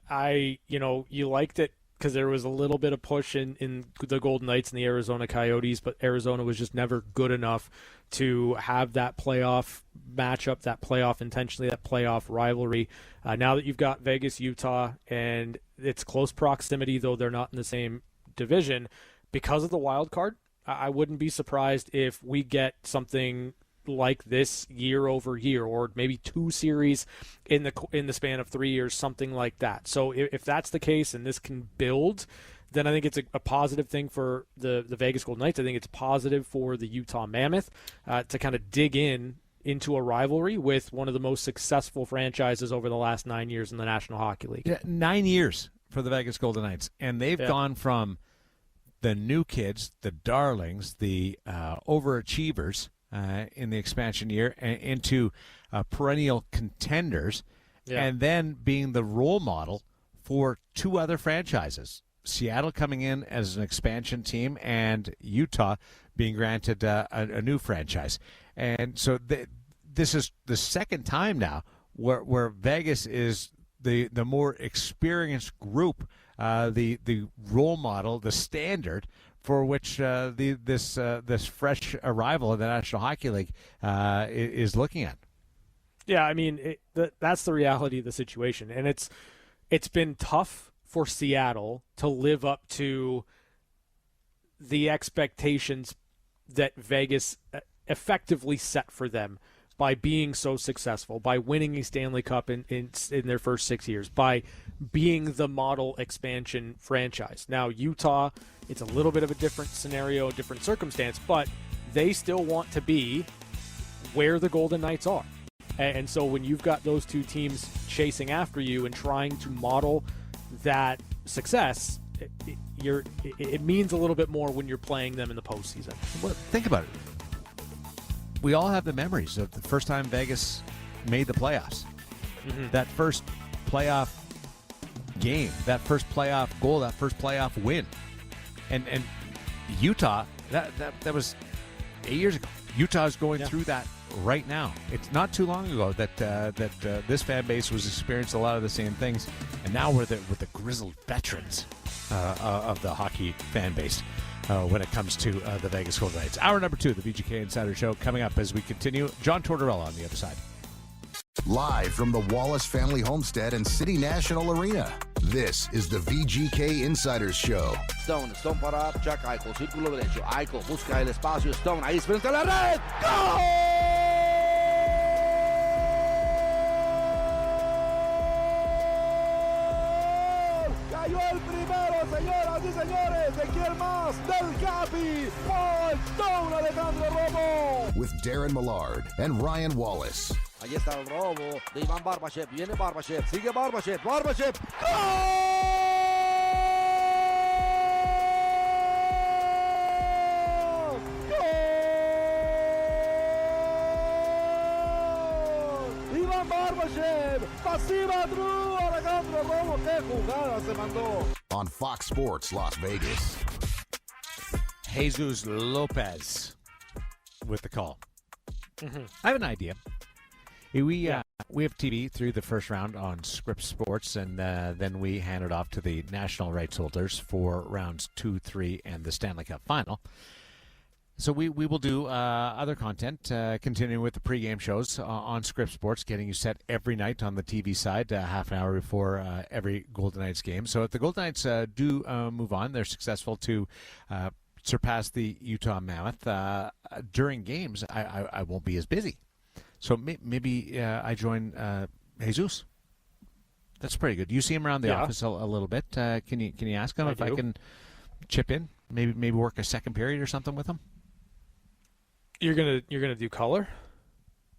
you liked it because there was a little bit of push in the Golden Knights and the Arizona Coyotes, but Arizona was just never good enough to have that playoff matchup, that playoff intensity, that playoff rivalry. Now that you've got Vegas, Utah, and it's close proximity, though they're not in the same division, because of the wild card, I wouldn't be surprised if we get something like this year over year, or maybe 2 series in the span of 3 years, something like that. So if that's the case and this can build, then I think it's a positive thing for the Vegas Golden Knights. I think it's positive for the Utah Mammoth to kind of dig into a rivalry with one of the most successful franchises over the last 9 years in the National Hockey League. Yeah, 9 years for the Vegas Golden Knights, and they've gone from the new kids, the darlings, the overachievers in the expansion year into perennial contenders, and then being the role model for 2 other franchises. Seattle coming in as an expansion team, and Utah being granted a new franchise. And so this is the second time now where Vegas is the more experienced group, the role model, the standard for which this fresh arrival of the National Hockey League is looking at. Yeah, I mean, that's the reality of the situation, and it's been tough for Seattle to live up to the expectations that Vegas effectively set for them by being so successful, by winning a Stanley Cup in their first 6 years, by being the model expansion franchise. Now, Utah, it's a little bit of a different scenario, different circumstance, but they still want to be where the Golden Knights are. And so when you've got those 2 teams chasing after you and trying to model that success, it means a little bit more when you're playing them in the postseason. Well, think about it. We all have the memories of the first time Vegas made the playoffs. That first playoff game, that first playoff goal, that first playoff win. And Utah, that was 8 years ago. Utah's going through that right now. It's not too long ago that this fan base was experiencing a lot of the same things, and now we're with the grizzled veterans of the hockey fan base when it comes to the Vegas Golden Knights. Hour number 2 of the VGK Insider Show coming up as we continue. John Tortorella on the other side. Live from the Wallace Family Homestead and City National Arena, this is the VGK Insiders Show. Stone para Jack Eichel, círculo derecho. Eichel busca el espacio. Stone ahí frente a la red. ¡Gol! Cayó el primero, señoras y señores. ¿De quién más? Del Capi. Paul Stone Alejandro Romo. With Daren Millard and Ryan Wallace. Ahí está el robo de Iván Barbashev. Viene Barbashev. Sigue Barbashev. Barbashev. ¡Gol! Iván Barbashev. Pasiva Drew. Alejandro Romo. ¡Qué jugada se mandó! On Fox Sports Las Vegas. Jesus Lopez with the call. I have an idea. We have TV through the first round on Scripps Sports, and then we hand it off to the national rights holders for rounds 2, 3, and the Stanley Cup Final. So we will do other content, continuing with the pregame shows on Scripps Sports, getting you set every night on the TV side, half an hour before every Golden Knights game. So if the Golden Knights do move on, they're successful to surpass the Utah Mammoth during games, I won't be as busy. So maybe I join Jesus. That's pretty good. You see him around the office a little bit. Can you ask him I can chip in? Maybe work a second period or something with him. You're gonna do color?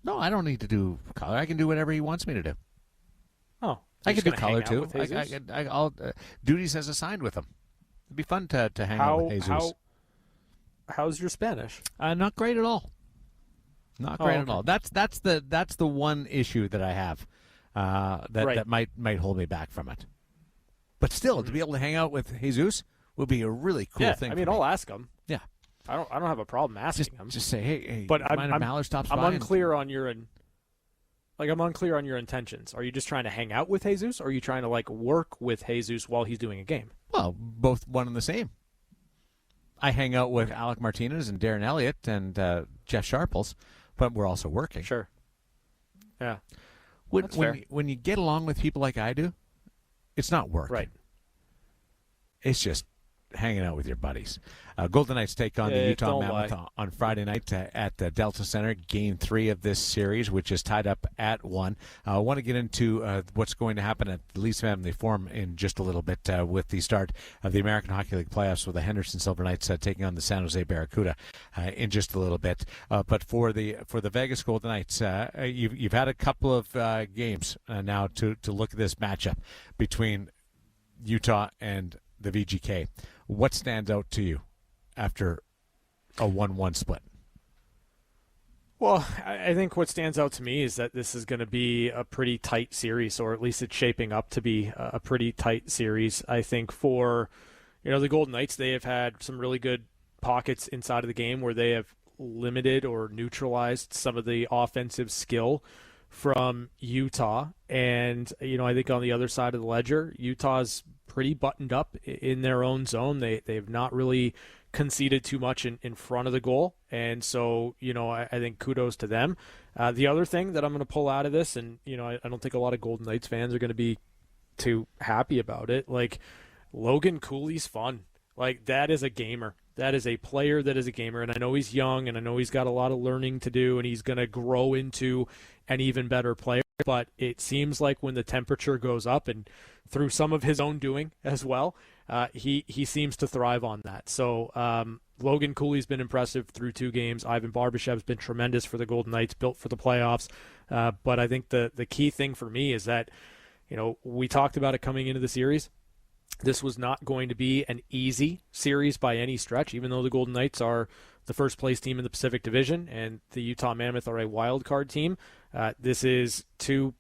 No, I don't need to do color. I can do whatever he wants me to do. Oh, I can do color hang out too. with Jesus? I'll duties as assigned with him. It'd be fun to hang out with Jesus. How's your Spanish? Not great at all. Not great at okay. all. That's the one issue that I have that might hold me back from it. But still, to be able to hang out with Jesus would be a really cool thing. I mean, for me. I'll ask him. Yeah, I don't have a problem asking him. just say, hey, but Mallard stops by. I'm unclear on your I'm unclear on your intentions. Are you just trying to hang out with Jesus, or are you trying to work with Jesus while he's doing a game? Well, both one and the same. I hang out with Alec Martinez and Darren Elliott and Jeff Sharples, but we're also working. Sure. Yeah. When you get along with people like I do, it's not work. Right. It's just hanging out with your buddies. Golden Knights take on the Utah Mammoth on Friday night at the Delta Center, Game 3 of this series, which is tied up at 1. I want to get into what's going to happen at the Leafs Family Forum in just a little bit with the start of the American Hockey League playoffs with the Henderson Silver Knights taking on the San Jose Barracuda in just a little bit. But for the Vegas Golden Knights, you've had a couple of games now to look at this matchup between Utah and the VGK. What stands out to you after a 1-1 split? Well, I think what stands out to me is that this is going to be a pretty tight series, or at least it's shaping up to be a pretty tight series. I think for the Golden Knights, they have had some really good pockets inside of the game where they have limited or neutralized some of the offensive skill from Utah. And, I think on the other side of the ledger, Utah's pretty buttoned up in their own zone. They've not really conceded too much in front of the goal. And so, I think kudos to them. The other thing that I'm going to pull out of this, and, I don't think a lot of Golden Knights fans are going to be too happy about it. Logan Cooley's fun. That is a gamer. That is a player that is a gamer. And I know he's young, and I know he's got a lot of learning to do, and he's going to grow into an even better player. But it seems like when the temperature goes up, and through some of his own doing as well, he seems to thrive on that. So Logan Cooley's been impressive through 2 games. Ivan Barbashev's been tremendous for the Golden Knights, built for the playoffs. But I think the key thing for me is that, we talked about it coming into the series. This was not going to be an easy series by any stretch, even though the Golden Knights are the first place team in the Pacific Division and the Utah Mammoth are a wild card team. This is two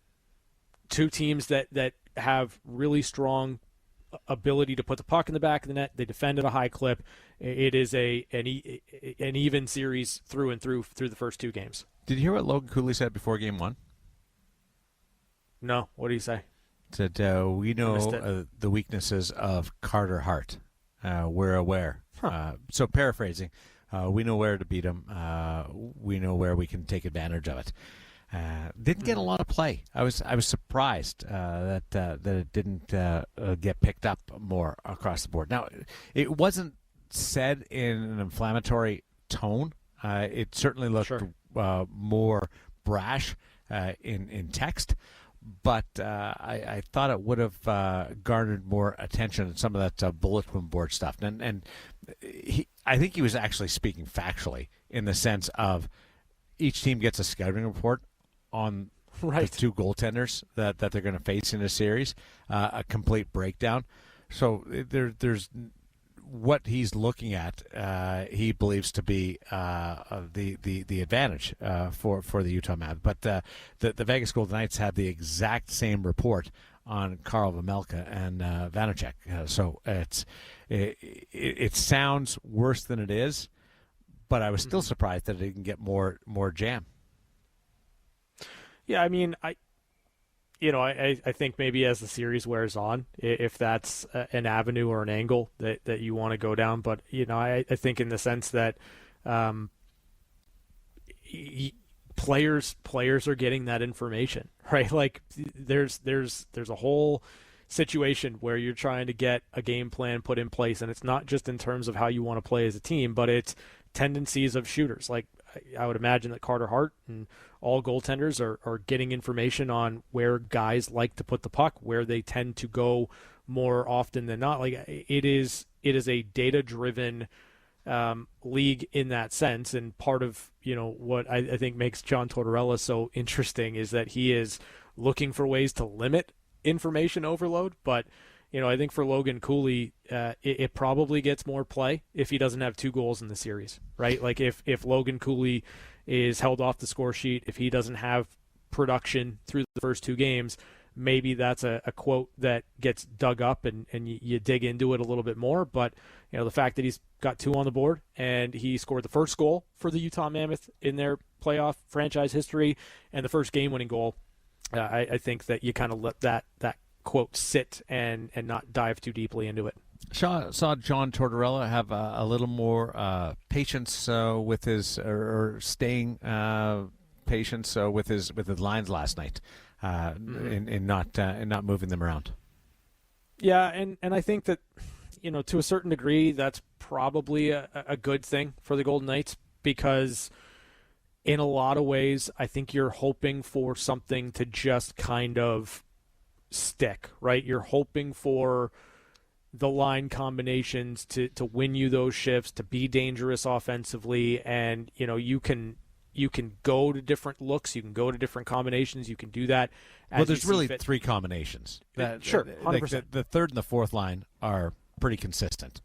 teams that have really strong ability to put the puck in the back of the net. They defend at a high clip. It is an even series through and through the first 2 games. Did you hear what Logan Cooley said before Game 1? No. What did he say? That we know the weaknesses of Carter Hart. We're aware. So paraphrasing, we know where to beat him. We know where we can take advantage of it. Didn't get a lot of play. I was surprised that it didn't get picked up more across the board. Now, it wasn't said in an inflammatory tone. It certainly looked more brash in text. But I thought it would have garnered more attention than some of that bulletin board stuff. And I think he was actually speaking factually in the sense of each team gets a scouting report on the two goaltenders that they're going to face in a series, a complete breakdown. So there's what he's looking at. He believes to be the advantage for the Utah Mavs. But the Vegas Golden Knights have the exact same report on Karl Vejmelka and Vanacek. So it sounds worse than it is, but I was still surprised that it didn't get more jam. Yeah, I mean, I think maybe as the series wears on, if that's an avenue or an angle that you want to go down. But, I think in the sense that players are getting that information, right? Like there's a whole situation where you're trying to get a game plan put in place, and it's not just in terms of how you want to play as a team, but it's tendencies of shooters. Like I would imagine that Carter Hart and all goaltenders are getting information on where guys like to put the puck, where they tend to go more often than not. Like it is a data-driven league in that sense, and part of what I think makes John Tortorella so interesting is that he is looking for ways to limit information overload. But I think for Logan Cooley, it probably gets more play if he doesn't have 2 goals in the series, right? Like if Logan Cooley is held off the score sheet, if he doesn't have production through the first 2 games, maybe that's a quote that gets dug up and you dig into it a little bit more. But the fact that he's got 2 on the board and he scored the first goal for the Utah Mammoth in their playoff franchise history and the first game-winning goal, I think that you kind of let that quote sit and not dive too deeply into it. Saw John Tortorella have a little more patience with his or staying patience with his lines last night in not moving them around. Yeah, and I think that to a certain degree that's probably a good thing for the Golden Knights, because in a lot of ways I think you're hoping for something to just kind of stick, right? You're hoping for the line combinations to win you those shifts, to be dangerous offensively, and you can go to different looks, you can go to different combinations, you can do that. Well, there's really 3 combinations. Sure, 100%. The third and the fourth line are pretty consistent.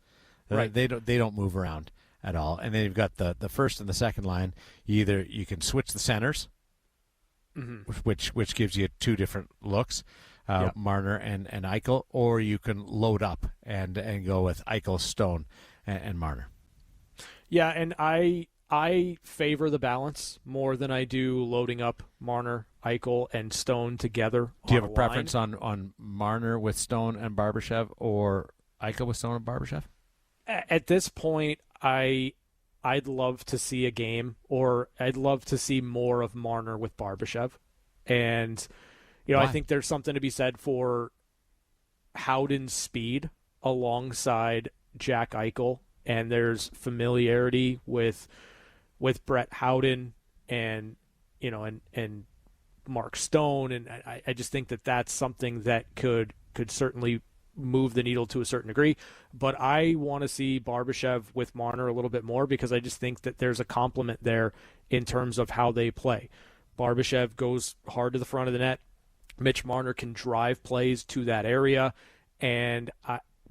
Right. They don't move around at all. And then you've got the first and the second line. You can switch the centers, which gives you 2 different looks. Marner and Eichel, or you can load up and go with Eichel, Stone, and Marner. Yeah, and I favor the balance more than I do loading up Marner, Eichel, and Stone together. Do you have a preference on Marner with Stone and Barbashev, or Eichel with Stone and Barbashev? At this point, I'd love to see a game, or I'd love to see more of Marner with Barbashev, and Why? I think there's something to be said for Howden's speed alongside Jack Eichel, and there's familiarity with Brett Howden and and Mark Stone, and I just think that that's something that could certainly move the needle to a certain degree. But I want to see Barbashev with Marner a little bit more, because I just think that there's a complement there in terms of how they play. Barbashev goes hard to the front of the net. Mitch Marner can drive plays to that area, and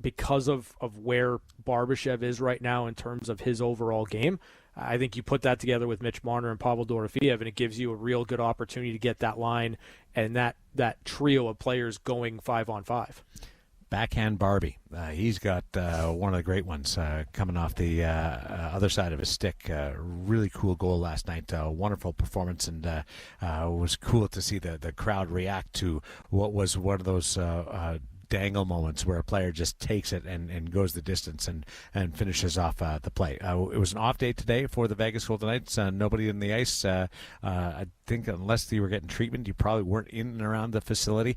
because of where Barbashev is right now in terms of his overall game, I think you put that together with Mitch Marner and Pavel Dorofeev, and it gives you a real good opportunity to get that line and that trio of players going 5-on-5. Backhand Barbie. He's got one of the great ones coming off the other side of his stick. Really cool goal last night. Wonderful performance, and it was cool to see the crowd react to what was one of those dangle moments where a player just takes it and goes the distance and finishes off the play. It was an off day today for the Vegas Golden Knights. Nobody in the ice. I think unless you were getting treatment, you probably weren't in and around the facility.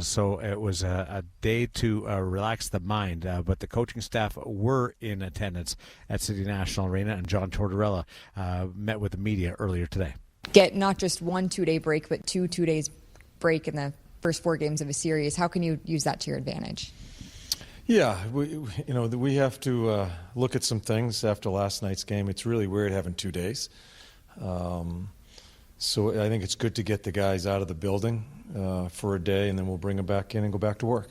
So it was a day to relax the mind. But the coaching staff were in attendance at City National Arena, and John Tortorella met with the media earlier today. Get not just 1 2-day break, but 2 days break in the first 4 games of a series. How can you use that to your advantage? Yeah, we have to look at some things after last night's game. It's really weird having 2 days. So I think it's good to get the guys out of the building for a day, and then we'll bring them back in and go back to work.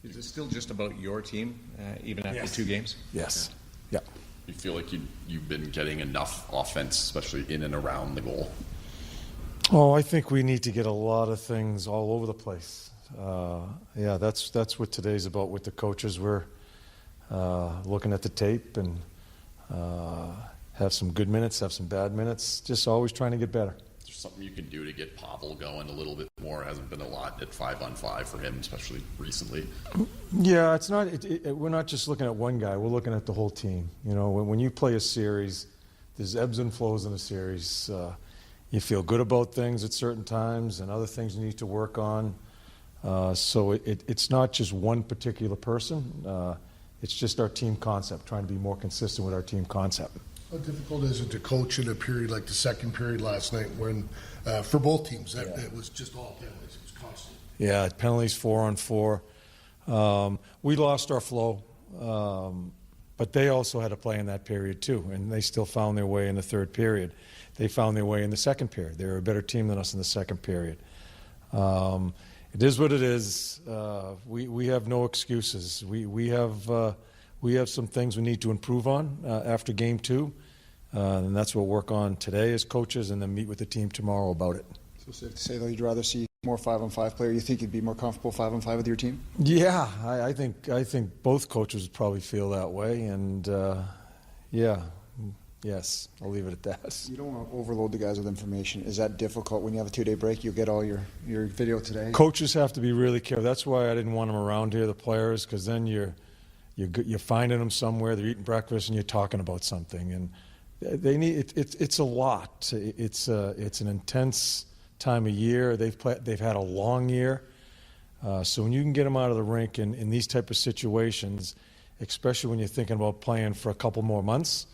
Is it still just about your team, even after Yes. 2 games? Yes. Yeah. You feel like you've been getting enough offense, especially in and around the goal? Oh, I think we need to get a lot of things all over the place. Yeah, that's what today's about with the coaches. We're looking at the tape and have some good minutes, have some bad minutes, just always trying to get better. Is there something you can do to get Pavel going a little bit more? Hasn't been a lot at 5-on-5 for him, especially recently. Yeah, it's not. We're not just looking at one guy. We're looking at the whole team. When you play a series, there's ebbs and flows in a series. You feel good about things at certain times, and other things you need to work on. So it's not just one particular person. It's just our team concept, trying to be more consistent with our team concept. How difficult is it to coach in a period like the second period last night when, for both teams, it was just all penalties? It was constant. Yeah, penalties 4-on-4. We lost our flow, but they also had to play in that period too, and they still found their way in the third period. They found their way in the second period. They were a better team than us in the second period. It is what it is. We have no excuses. We have some things we need to improve on after game 2, and that's what we'll work on today as coaches, and then meet with the team tomorrow about it. So safe to say, though, you'd rather see more 5-on-5 player. You think you'd be more comfortable 5-on-5 with your team? Yeah, I think both coaches would probably feel that way, and yes, I'll leave it at that. You don't want to overload the guys with information. Is that difficult when you have a 2-day break? You get all your video today. Coaches have to be really careful. That's why I didn't want them around here, the players, because then you're finding them somewhere. They're eating breakfast and you're talking about something, and they need it's a lot. It's an intense time of year. They've had a long year, so when you can get them out of the rink in these type of situations, especially when you're thinking about playing for a couple more months,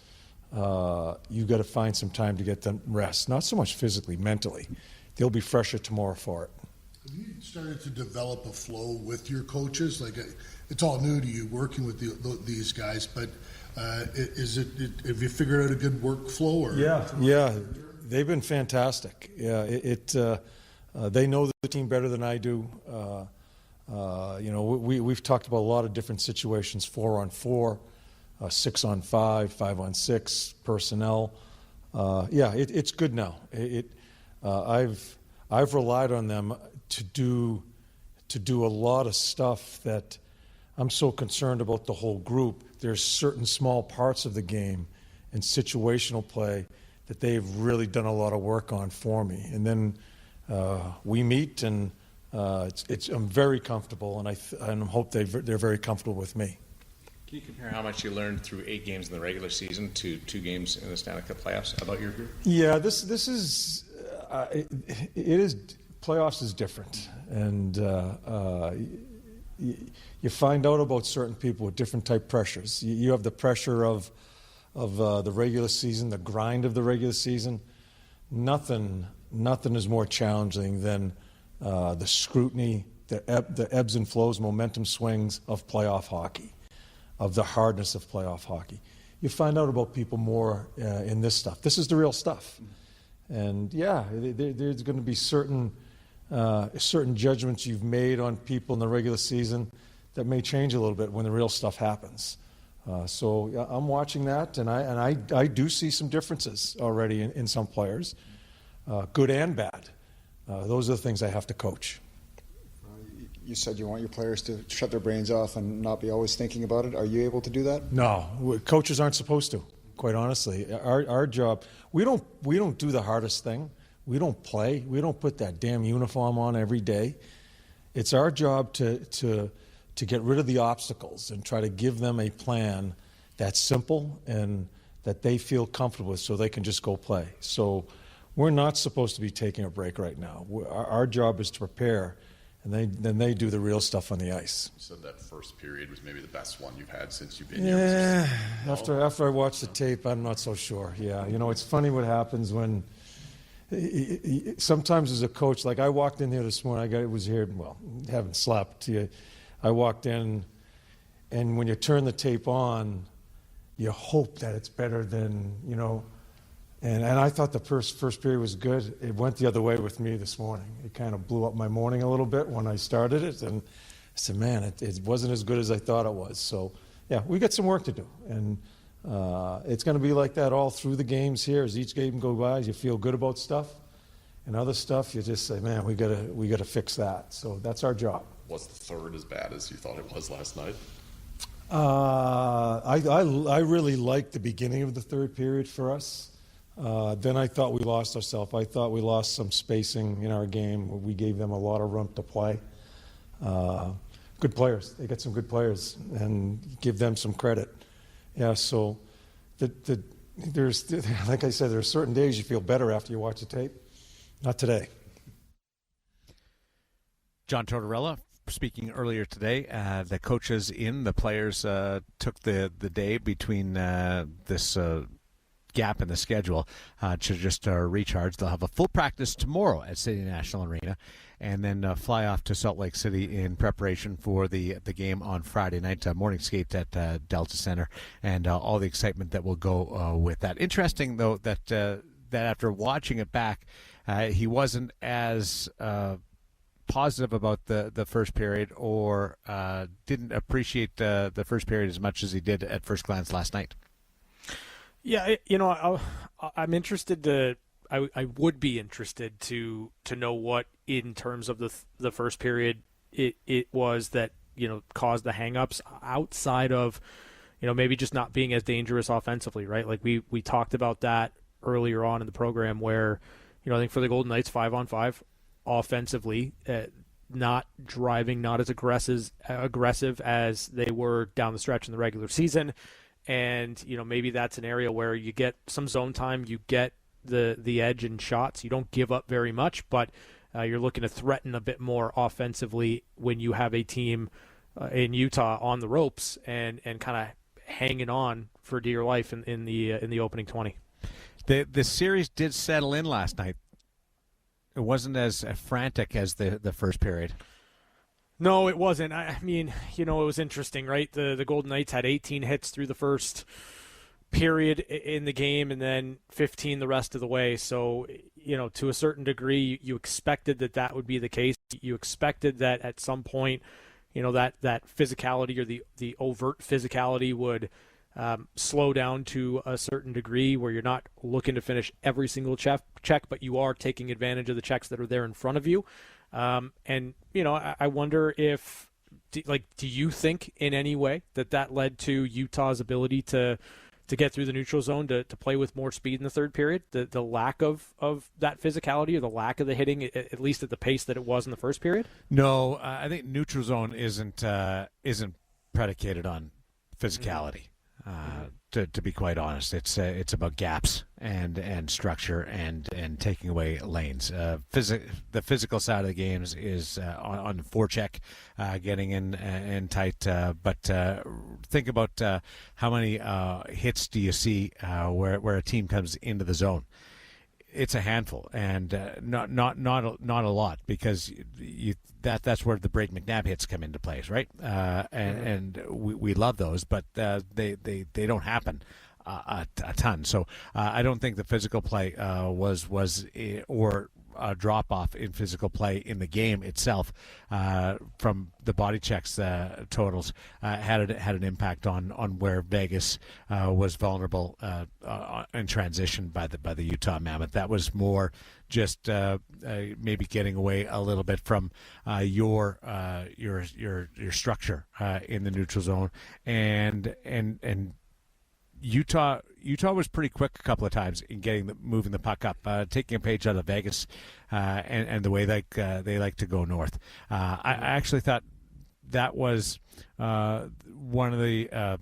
you got to find some time to get them rest. Not so much physically, mentally. They'll be fresher tomorrow for it. Have you started to develop a flow with your coaches? Like, it's all new to you working with these guys, but have you figured out a good workflow? Or Yeah, they've been fantastic. Yeah, they know the team better than I do. We've talked about a lot of different situations: 4-on-4, 6-on-5, 5-on-6 personnel. It's good now. I've relied on them to do a lot of stuff that I'm so concerned about the whole group. There's certain small parts of the game and situational play that they've really done a lot of work on for me. And then we meet, and I'm very comfortable, and I hope they're very comfortable with me. Can you compare how much you learned through 8 games in the regular season to 2 games in the Stanley Cup playoffs about your group? Yeah, this is playoffs is different, and you find out about certain people with different type pressures. You have the pressure of the regular season, the grind of the regular season. Nothing is more challenging than the scrutiny, the ebbs and flows, momentum swings of playoff hockey, of the hardness of playoff hockey. You find out about people more in this stuff. This is the real stuff. And there's going to be certain judgments you've made on people in the regular season that may change a little bit when the real stuff happens. So I'm watching that, and I do see some differences already in some players, good and bad. Those are the things I have to coach. You said you want your players to shut their brains off and not be always thinking about it. Are you able to do that? No, coaches aren't supposed to. Quite honestly, our job, we don't do the hardest thing. We don't play. We don't put that damn uniform on every day. It's our job to get rid of the obstacles and try to give them a plan that's simple and that they feel comfortable with, so they can just go play. So we're not supposed to be taking a break right now. Our job is to prepare, and then they do the real stuff on the ice. You said that first period was maybe the best one you've had since you've been here. Yeah, after I watched the tape, I'm not so sure. Yeah, it's funny what happens when sometimes as a coach, like I walked in here this morning, haven't slept. I walked in, and when you turn the tape on, you hope that it's better than, and I thought the first period was good. It went the other way with me this morning. It kind of blew up my morning a little bit when I started it, and I said, man, it wasn't as good as I thought it was. So, yeah, we got some work to do, and it's going to be like that all through the games here. As each game goes by, you feel good about stuff, and other stuff you just say, man, we gotta fix that. So that's our job. Was the third as bad as you thought it was last night? I really liked the beginning of the third period for us. Then I thought we lost ourselves. I thought we lost some spacing in our game. We gave them a lot of room to play. Good players. They got some good players, and give them some credit. Yeah, so there's, like I said, there are certain days you feel better after you watch the tape. Not today. John Tortorella speaking earlier today. The coaches the players took the day between this gap in the schedule to just recharge. They'll have a full practice tomorrow at City National Arena, and then fly off to Salt Lake City in preparation for the game on Friday night, morning skate at Delta Center, and all the excitement that will go with that. Interesting, though, that after watching it back, he wasn't as positive about the first period, or didn't appreciate the first period as much as he did at first glance last night. Yeah, I'm interested I would be interested to know what, in terms of the first period, it was that caused the hang-ups outside of maybe just not being as dangerous offensively, right? Like we talked about that earlier on in the program, where I think for the Golden Knights, 5-on-5 offensively, not driving, not as aggressive as they were down the stretch in the regular season. And maybe that's an area where you get some zone time, you get the edge in shots, you don't give up very much, but you're looking to threaten a bit more offensively when you have a team in Utah on the ropes and kind of hanging on for dear life in the opening 20. The series did settle in last night. It wasn't as frantic as the first period. No, it wasn't. I mean, it was interesting, right? The Golden Knights had 18 hits through the first period in the game, and then 15 the rest of the way. So, to a certain degree, you expected that would be the case. You expected that at some point, that physicality, or the overt physicality, would slow down to a certain degree, where you're not looking to finish every single check, but you are taking advantage of the checks that are there in front of you. And I wonder if, do you think in any way that led to Utah's ability to get through the neutral zone, to play with more speed in the third period, the lack of that physicality, or the lack of the hitting, at least at the pace that it was in the first period? No, I think neutral zone isn't predicated on physicality. To be quite honest, it's about gaps and structure and taking away lanes. The physical side of the games is on the forecheck, getting in tight. But think about how many hits do you see where a team comes into the zone? It's a handful, and not a lot, because that's where the Brayden McNabb hits come into place, right? And we love those, but they don't happen a ton. So I don't think the physical play was or a drop off in physical play in the game itself from the body checks totals had an impact on where Vegas was vulnerable in transition by the Utah Mammoth. That was more just maybe getting away a little bit from your structure in the neutral zone, and Utah was pretty quick a couple of times in moving the puck up, taking a page out of Vegas and the way they like to go north. I actually thought that was one of the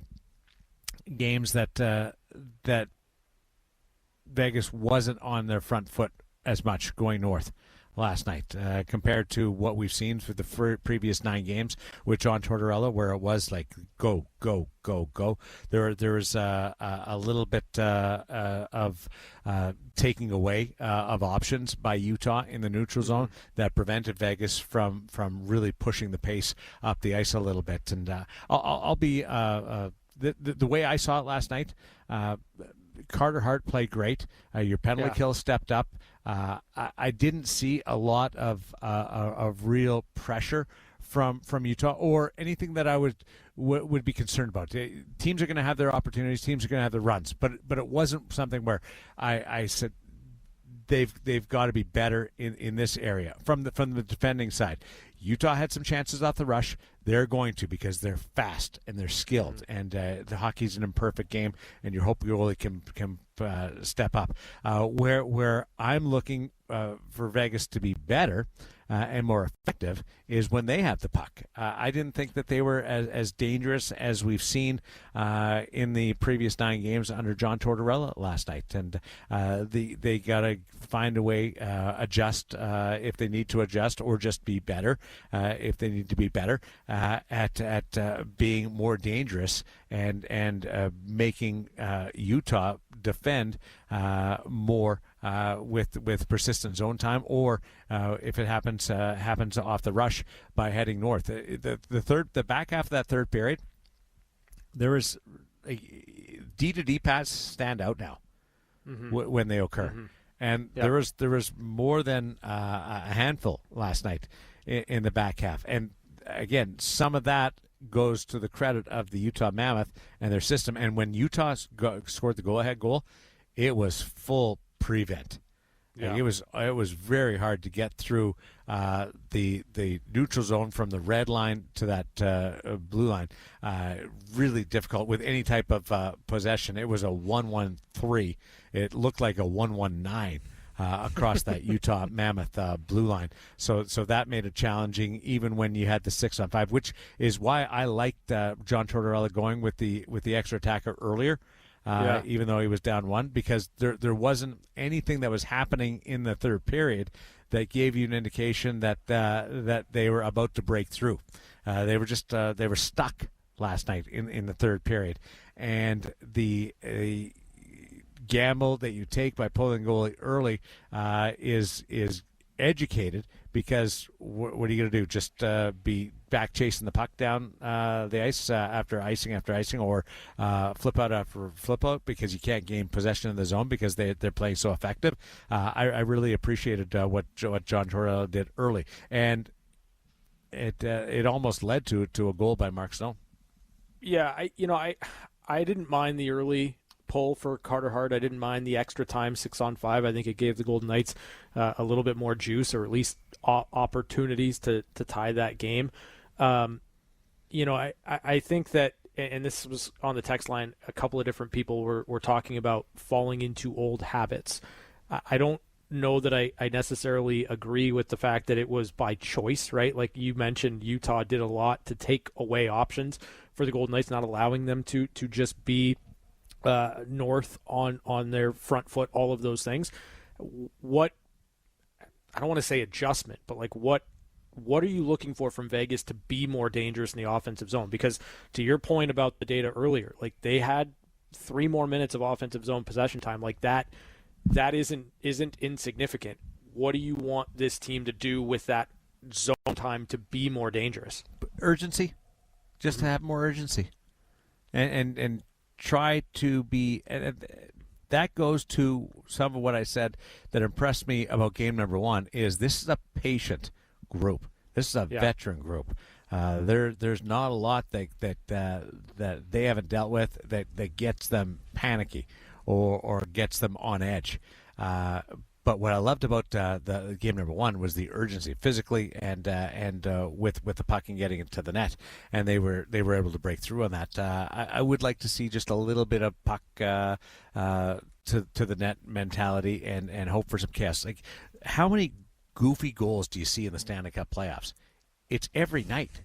games that Vegas wasn't on their front foot as much going north. last night compared to what we've seen for the previous 9 games with John Tortorella, where it was like go, go, go, go. There was a little bit of taking away of options by Utah in the neutral zone that prevented Vegas from really pushing the pace up the ice a little bit. And I'll be the way I saw it last night. Carter Hart played great. Your penalty kill stepped up. I didn't see a lot of real pressure from Utah or anything that I would be concerned about. Teams are going to have their opportunities. Teams are going to have their runs. But it wasn't something where I said they've got to be better in this area from the defending side. Utah had some chances off the rush. They're going to, because they're fast and they're skilled, and the hockey's an imperfect game, and you hope your goalie can step up. Where I'm looking for Vegas to be better and more effective is when they have the puck. I didn't think that they were as dangerous as we've seen in the previous 9 games under John Tortorella last night, and they got to find a way, adjust if they need to adjust, or just be better if they need to be better at being more dangerous and making Utah defend more with persistent zone time, or if it happens off the rush by heading north. The back half of that third period, there was D-to-D pass stand out now when they occur. And there was more than a handful last night in the back half. And again, some of that goes to the credit of the Utah Mammoth and their system. And when Utah scored the go-ahead goal, it was full prevent. Yeah. It was very hard to get through the neutral zone from the red line to that blue line. Really difficult with any type of possession. It was a 1-1-3. It looked like a 1-1-9 across that Utah Mammoth blue line. So that made it challenging even when you had the 6-on-5, which is why I liked John Tortorella going with the extra attacker earlier. Even though he was down 1, because there wasn't anything that was happening in the third period that gave you an indication that they were about to break through. They were stuck last night in the third period, and the gamble that you take by pulling goalie early is educated, because what are you going to do? Just be back chasing the puck down the ice after icing, or flip out after flip out because you can't gain possession in the zone because they're playing so effective. I really appreciated what John Tortorella did early, and it almost led to a goal by Mark Stone. Yeah, I didn't mind the early pull for Carter Hart. I didn't mind the extra time 6-on-5. I think it gave the Golden Knights a little bit more juice, or at least opportunities to tie that game. I think that, and this was on the text line, a couple of different people were talking about falling into old habits. I don't know that I necessarily agree with the fact that it was by choice, right? Like you mentioned, Utah did a lot to take away options for the Golden Knights, not allowing them to just be north on their front foot, all of those things. What, I don't want to say adjustment, but like what are you looking for from Vegas to be more dangerous in the offensive zone? Because to your point about the data earlier, like they had 3 more minutes of offensive zone possession time. Like that isn't insignificant. What do you want this team to do with that zone time to be more dangerous? Urgency, just to have more urgency, and try to be. That goes to some of what I said that impressed me about game number 1 is this is a patient group. This is a veteran group. There's not a lot that they haven't dealt with that gets them panicky or gets them on edge. But what I loved about the game number 1 was the urgency, physically and with the puck and getting it to the net, and they were able to break through on that. I would like to see just a little bit of puck to the net mentality and hope for some chaos. Like, how many goofy goals do you see in the Stanley Cup playoffs? It's every night,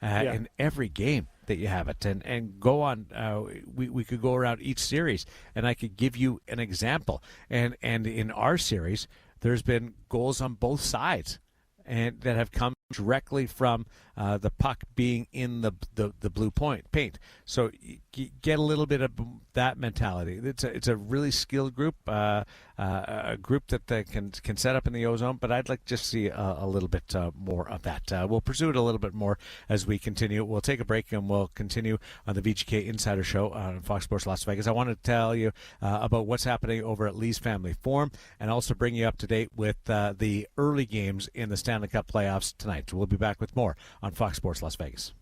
in every game that you have it, and go on. We could go around each series, and I could give you an example. And in our series, there's been goals on both sides and that have come directly from the puck being in the blue paint. So you get a little bit of that mentality. It's a really skilled group, a group that can set up in the ozone. But I'd like to just see a little bit more of that. We'll pursue it a little bit more as we continue. We'll take a break and we'll continue on the VGK Insider Show on Fox Sports Las Vegas. I want to tell you about what's happening over at Lee's Family Forum and also bring you up to date with the early games in the Stanley Cup playoffs tonight. We'll be back with more on Fox Sports Las Vegas.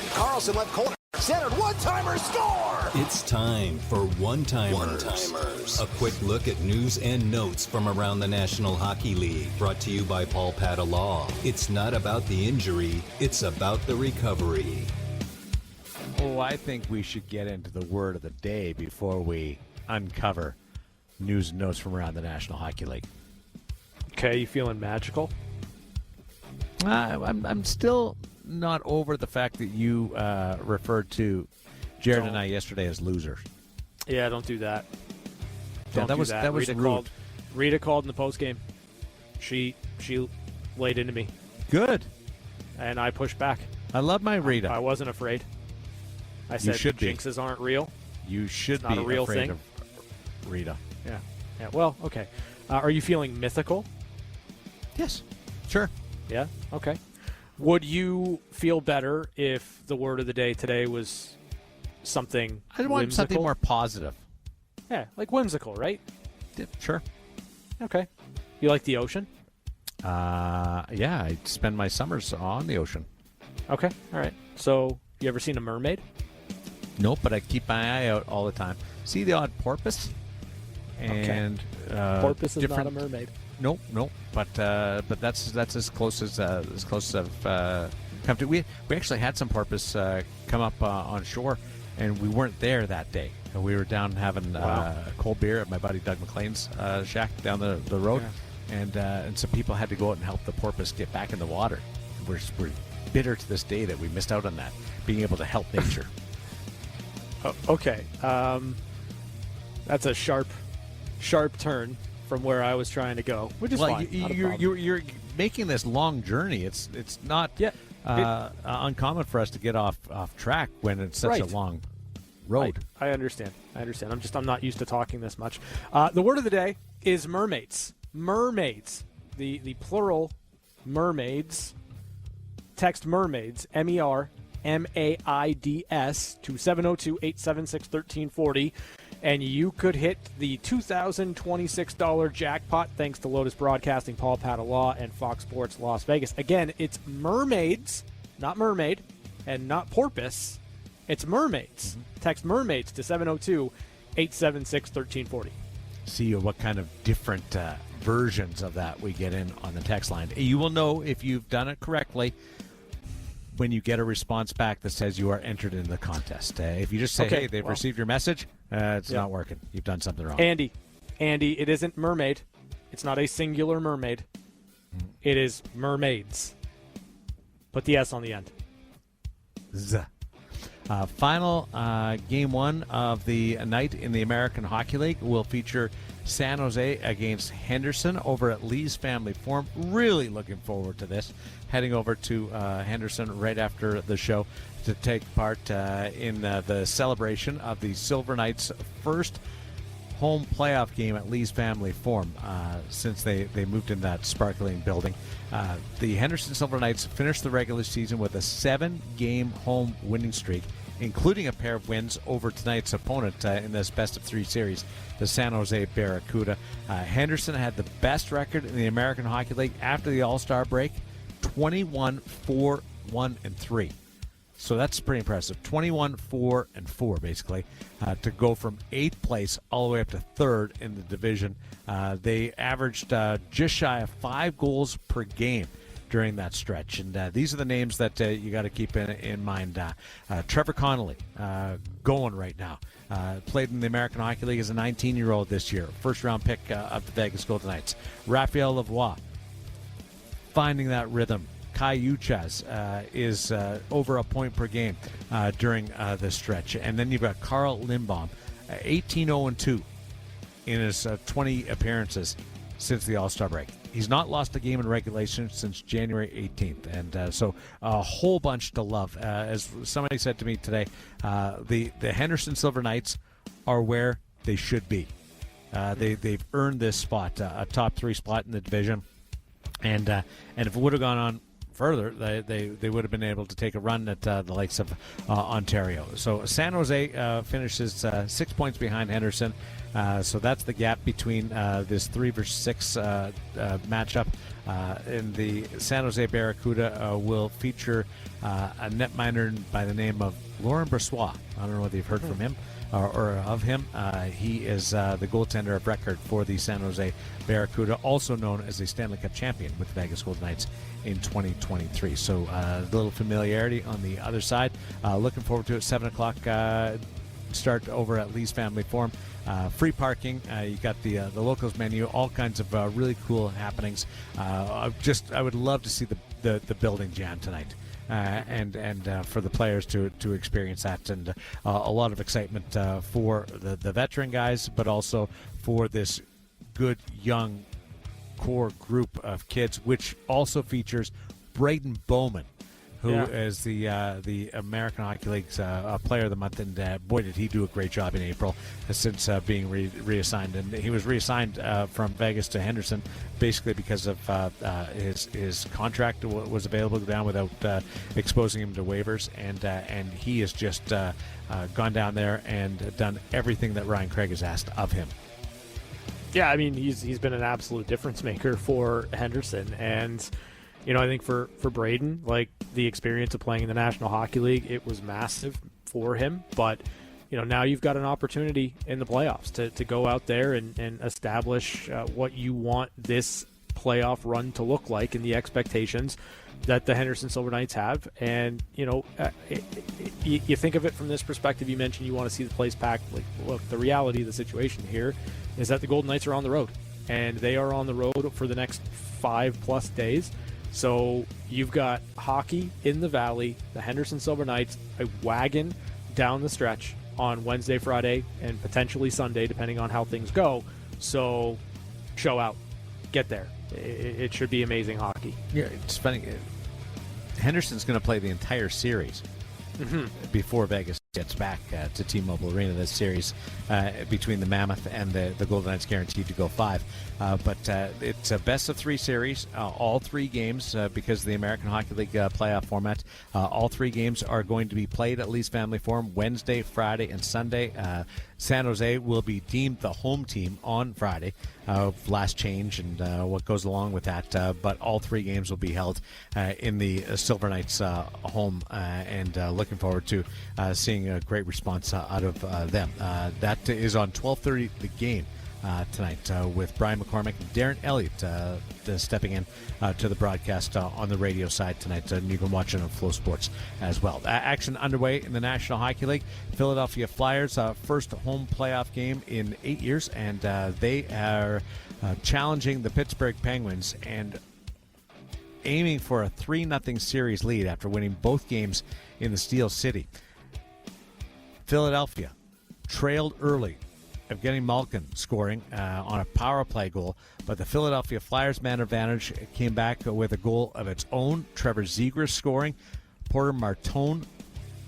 Carlson left corner. Centered. One-timer score! It's time for One-Timers. A quick look at news and notes from around the National Hockey League. Brought to you by Paul Pata Law. It's not about the injury. It's about the recovery. Oh, I think we should get into the word of the day before we uncover news and notes from around the National Hockey League. Okay, you feeling magical? I'm still not over the fact that you referred to Jared and I yesterday as losers. Yeah, don't do that. That was rude. Rita called in the postgame. She laid into me. Good. And I pushed back. I love my Rita. I wasn't afraid. I said jinxes aren't real. You should not be a real afraid thing. of Rita. Yeah. Well, okay. Are you feeling mythical? Yes. Sure. Yeah? Okay. Would you feel better if the word of the day today was something I want whimsical? something more positive. Yeah, like whimsical, right? Yeah, sure. Okay. You like the ocean? Yeah, I spend my summers on the ocean. Okay, all right. So, you ever seen a mermaid? Nope, but I keep my eye out all the time. See the odd porpoise? And porpoise is not a mermaid. Nope. But that's as close as I've come to. We actually had some porpoise come up on shore, and we weren't there that day. And we were down having a cold beer at my buddy Doug McLean's shack down the road, and some people had to go out and help the porpoise get back in the water. We're bitter to this day that we missed out on that, being able to help nature. Oh, okay, that's a sharp turn from where I was trying to go, which is fine. You're making this long journey. It's not uncommon for us to get off track when it's such a long road. I understand. I'm not used to talking this much. The word of the day is mermaids. Mermaids. The plural mermaids. Text mermaids. MERMAIDS to 702-876-1340. And you could hit the $2,026 jackpot thanks to Lotus Broadcasting, Paul Pata Law, and Fox Sports Las Vegas. Again, it's mermaids, not mermaid, and not porpoise. It's mermaids. Mm-hmm. Text mermaids to 702-876-1340. See what kind of different versions of that we get in on the text line. You will know if you've done it correctly when you get a response back that says you are entered in the contest. If you just say, hey, they've received your message, it's not working. You've done something wrong. Andy, it isn't mermaid. It's not a singular mermaid. It is mermaids. Put the S on the end. Final game one of the night in the American Hockey League will feature San Jose against Henderson over at Lee's Family Forum. Really looking forward to this. Heading over to Henderson right after the show to take part in the celebration of the Silver Knights' first home playoff game at Lee's Family Forum since they moved in that sparkling building. The Henderson Silver Knights finished the regular season with a 7-game home winning streak, including a pair of wins over tonight's opponent in this best-of-3 series, the San Jose Barracuda. Henderson had the best record in the American Hockey League after the All-Star break, 21-4-1-3. So that's pretty impressive. 21-4-4, basically, to go from 8th place all the way up to 3rd in the division. They averaged just shy of 5 goals per game during that stretch. And these are the names that you got to keep in mind. Trevor Connolly, going right now. Played in the American Hockey League as a 19-year-old this year. First-round pick of the Vegas Golden Knights. Raphael Lavoie, finding that rhythm. Kai Uchas is over a point per game during this stretch. And then you've got Carl Lindbaum, 18-0-2. in his 20 appearances since the All-Star break. He's not lost a game in regulation since January 18th, and so a whole bunch to love. As somebody said to me today, the Henderson Silver Knights are where they should be. They've earned this spot, a top 3 spot in the division, and if it would have gone on further, they would have been able to take a run at the likes of Ontario. So San Jose finishes 6 points behind Henderson. So that's the gap between this 3 versus 6 matchup. And the San Jose Barracuda will feature a netminder by the name of Laurent Brossoit. I don't know whether you've heard from him or of him. He is the goaltender of record for the San Jose Barracuda, also known as the Stanley Cup champion with the Vegas Golden Knights in 2023. So a little familiarity on the other side. Looking forward to it. 7 o'clock start over at Lee's Family Forum. Free parking. You got the locals menu. All kinds of really cool happenings. I would love to see the building jam tonight. And for the players to experience that, and a lot of excitement for the veteran guys, but also for this good young core group of kids, which also features Braden Bowman, who is the American Hockey League's Player of the Month, and boy, did he do a great job in April since being reassigned. And he was reassigned from Vegas to Henderson basically because of his contract was available down without exposing him to waivers, and he has just gone down there and done everything that Ryan Craig has asked of him. Yeah, I mean, he's been an absolute difference maker for Henderson, and I think for Braden, like, the experience of playing in the National Hockey League, it was massive for him. But, now you've got an opportunity in the playoffs to go out there and establish what you want this playoff run to look like and the expectations that the Henderson Silver Knights have. And, you think of it from this perspective. You mentioned you want to see the place packed. Like, look, the reality of the situation here is that the Golden Knights are on the road, and they are on the road for the next 5+ days. So you've got hockey in the Valley, the Henderson Silver Knights, a wagon down the stretch on Wednesday, Friday, and potentially Sunday, depending on how things go. So show out. Get there. It should be amazing hockey. Yeah, it's funny. Henderson's going to play the entire series before Vegas gets back to T-Mobile Arena. This series between the Mammoth and the Golden Knights guaranteed to go 5. But it's a best-of-3 series, all 3 games, because of the American Hockey League playoff format. All 3 games are going to be played at Lee's Family Forum Wednesday, Friday, and Sunday. San Jose will be deemed the home team on Friday. Last change and what goes along with that. But all 3 games will be held in the Silver Knights home, and looking forward to seeing a great response out of them. That is on 12:30 the game tonight with Brian McCormick and Darren Elliott stepping in to the broadcast on the radio side tonight. And you can watch it on Flow Sports as well. Action underway in the National Hockey League. Philadelphia Flyers, first home playoff game in 8 years, and they are challenging the Pittsburgh Penguins and aiming for a 3-0 series lead after winning both games in the Steel City. Philadelphia trailed early, Evgeny Malkin scoring on a power play goal, but the Philadelphia Flyers man advantage came back with a goal of its own. Trevor Zegras scoring, Porter Martone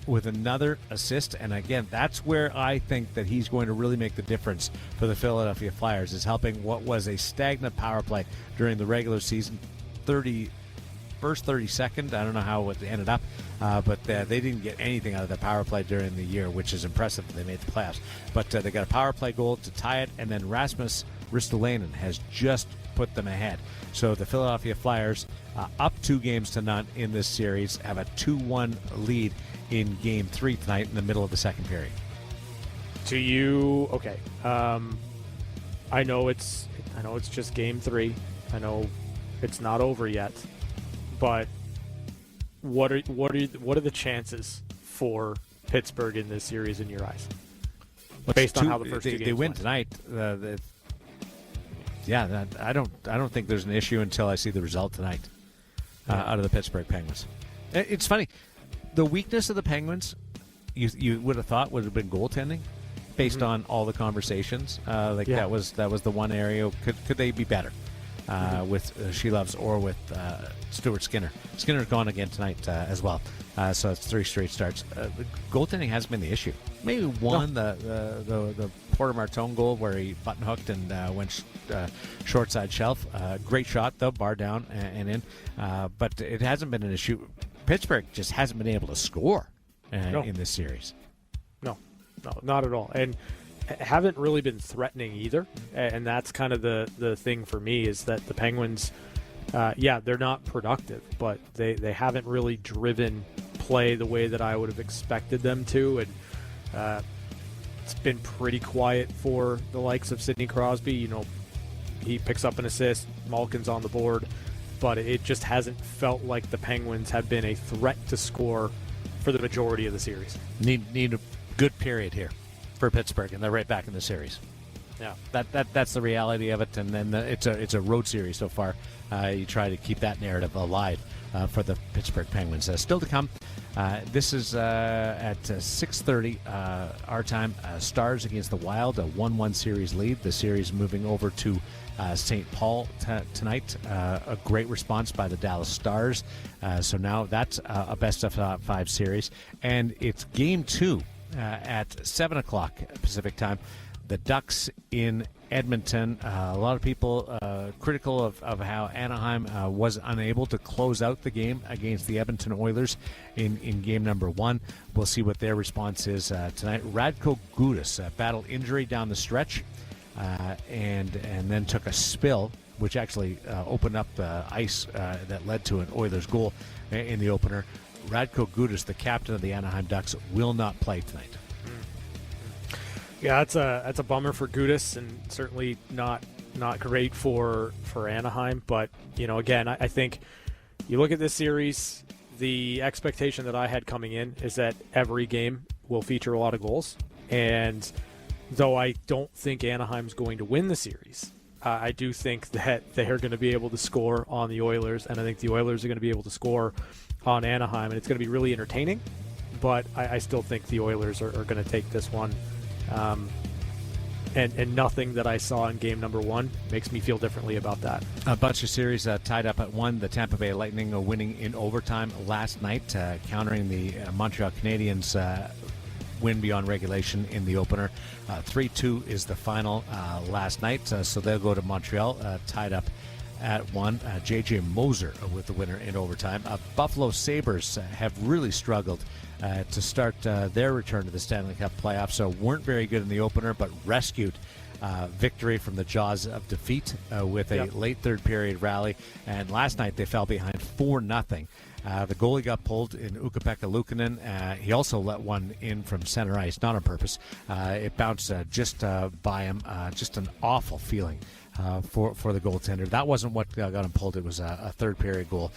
with another assist, and again, that's where I think that he's going to really make the difference for the Philadelphia Flyers, is helping what was a stagnant power play during the regular season. 32nd, I don't know how it ended up, but they didn't get anything out of the power play during the year, which is impressive. They made the playoffs, but they got a power play goal to tie it, and then Rasmus Ristolainen has just put them ahead. So the Philadelphia Flyers, up 2-0 in this series, have a 2-1 lead in Game 3 tonight in the middle of the second period. Okay. I know it's just Game 3. I know it's not over yet. But what are the chances for Pittsburgh in this series in your eyes? Based on how the first 2 games they win went. tonight. I don't think there's an issue until I see the result tonight out of the Pittsburgh Penguins. It's funny, the weakness of the Penguins, you would have thought would have been goaltending, based on all the conversations. That was the one area. Could they be better with She Loves or with Stuart Skinner? Skinner's gone again tonight as well. So it's 3 straight starts. Goaltending hasn't been the issue. Maybe one, the Porter Martone goal where he button hooked and went short side shelf. Great shot though, bar down and in. But it hasn't been an issue. Pittsburgh just hasn't been able to score in this series. No, not at all. And haven't really been threatening either. And that's kind of the thing for me is that the Penguins, they're not productive, but they haven't really driven play the way that I would have expected them to. And it's been pretty quiet for the likes of Sidney Crosby. You know, he picks up an assist, Malkin's on the board, but it just hasn't felt like the Penguins have been a threat to score for the majority of the series. Need a good period here for Pittsburgh, and they're right back in the series. Yeah, that's the reality of it, and then it's a road series so far. You try to keep that narrative alive for the Pittsburgh Penguins. Still to come. This is at 6:30 our time. Stars against the Wild, a 1-1 series lead. The series moving over to St. Paul tonight. A great response by the Dallas Stars. So now that's a best of 5 series, and it's Game 2 at 7 o'clock Pacific time. The Ducks in Edmonton. A lot of people critical of how Anaheim was unable to close out the game against the Edmonton Oilers in game number 1. We'll see what their response is tonight. Radko Gudas battled injury down the stretch and then took a spill, which actually opened up the ice that led to an Oilers goal in the opener. Radko Gudas, the captain of the Anaheim Ducks, will not play tonight. Yeah, that's a bummer for Gudas, and certainly not great for Anaheim. But again, I think you look at this series, the expectation that I had coming in is that every game will feature a lot of goals. And though I don't think Anaheim's going to win the series, I do think that they are going to be able to score on the Oilers, and I think the Oilers are going to be able to score on Anaheim, and it's going to be really entertaining. But I still think the Oilers are going to take this one. And nothing that I saw in game number 1 makes me feel differently about that. A bunch of series tied up at 1. The Tampa Bay Lightning winning in overtime last night, countering the Montreal Canadiens win beyond regulation in the opener. 3-2 is the final last night, so they'll go to Montreal tied up at 1. J.J. Moser with the winner in overtime. Buffalo Sabres have really struggled to start their return to the Stanley Cup playoffs. So weren't very good in the opener, but rescued victory from the jaws of defeat with a late third period rally. And last night they fell behind 4-0. The goalie got pulled in Ukko-Pekka Luukkonen. He also let one in from center ice, not on purpose. It bounced just by him. Just an awful feeling for the goaltender. That wasn't what got him pulled. It was a third period goal.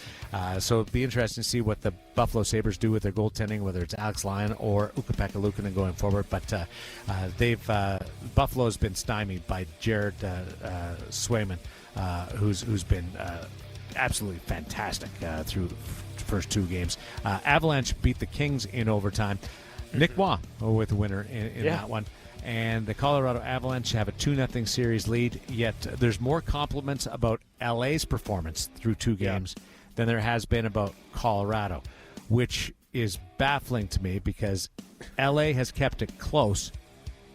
So it'll be interesting to see what the Buffalo Sabres do with their goaltending, whether it's Alex Lyon or Ukko-Pekka Luukkonen going forward. But Buffalo's been stymied by Jared Swayman, who's been absolutely fantastic through the first 2 games. Avalanche beat the Kings in overtime. Nick Waugh with the winner in that one. And the Colorado Avalanche have a 2-0 series lead, yet there's more compliments about LA's performance through 2 games than there has been about Colorado, which is baffling to me because LA has kept it close,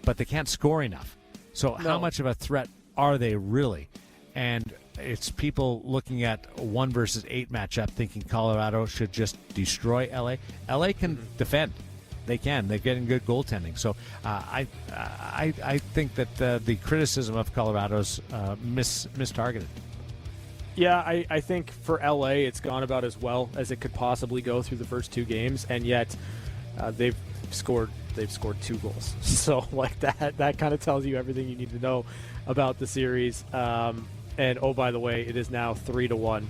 but they can't score enough. So how much of a threat are they really? And it's people looking at a 1 versus 8 matchup thinking Colorado should just destroy LA. LA can defend. They can. They're getting good goaltending. So I think that the criticism of Colorado's mistargeted. Yeah, I think for LA it's gone about as well as it could possibly go through the first 2 games, and yet they've scored 2 goals. So like that kind of tells you everything you need to know about the series. And oh, by the way, it is now 3-1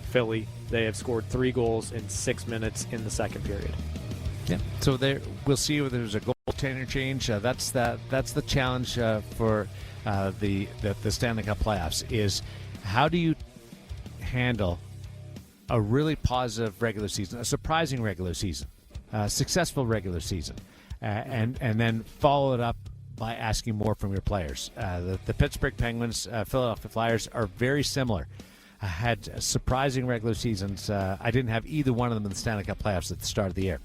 Philly. They have scored 3 goals in 6 minutes in the second period. Yeah. So we'll see whether there's a goaltender change. That's the challenge for the Stanley Cup playoffs is how do you handle a really positive regular season, a surprising regular season, successful regular season, and then follow it up by asking more from your players. The Pittsburgh Penguins, Philadelphia Flyers are very similar. Had surprising regular seasons. I didn't have either one of them in the Stanley Cup playoffs at the start of the year.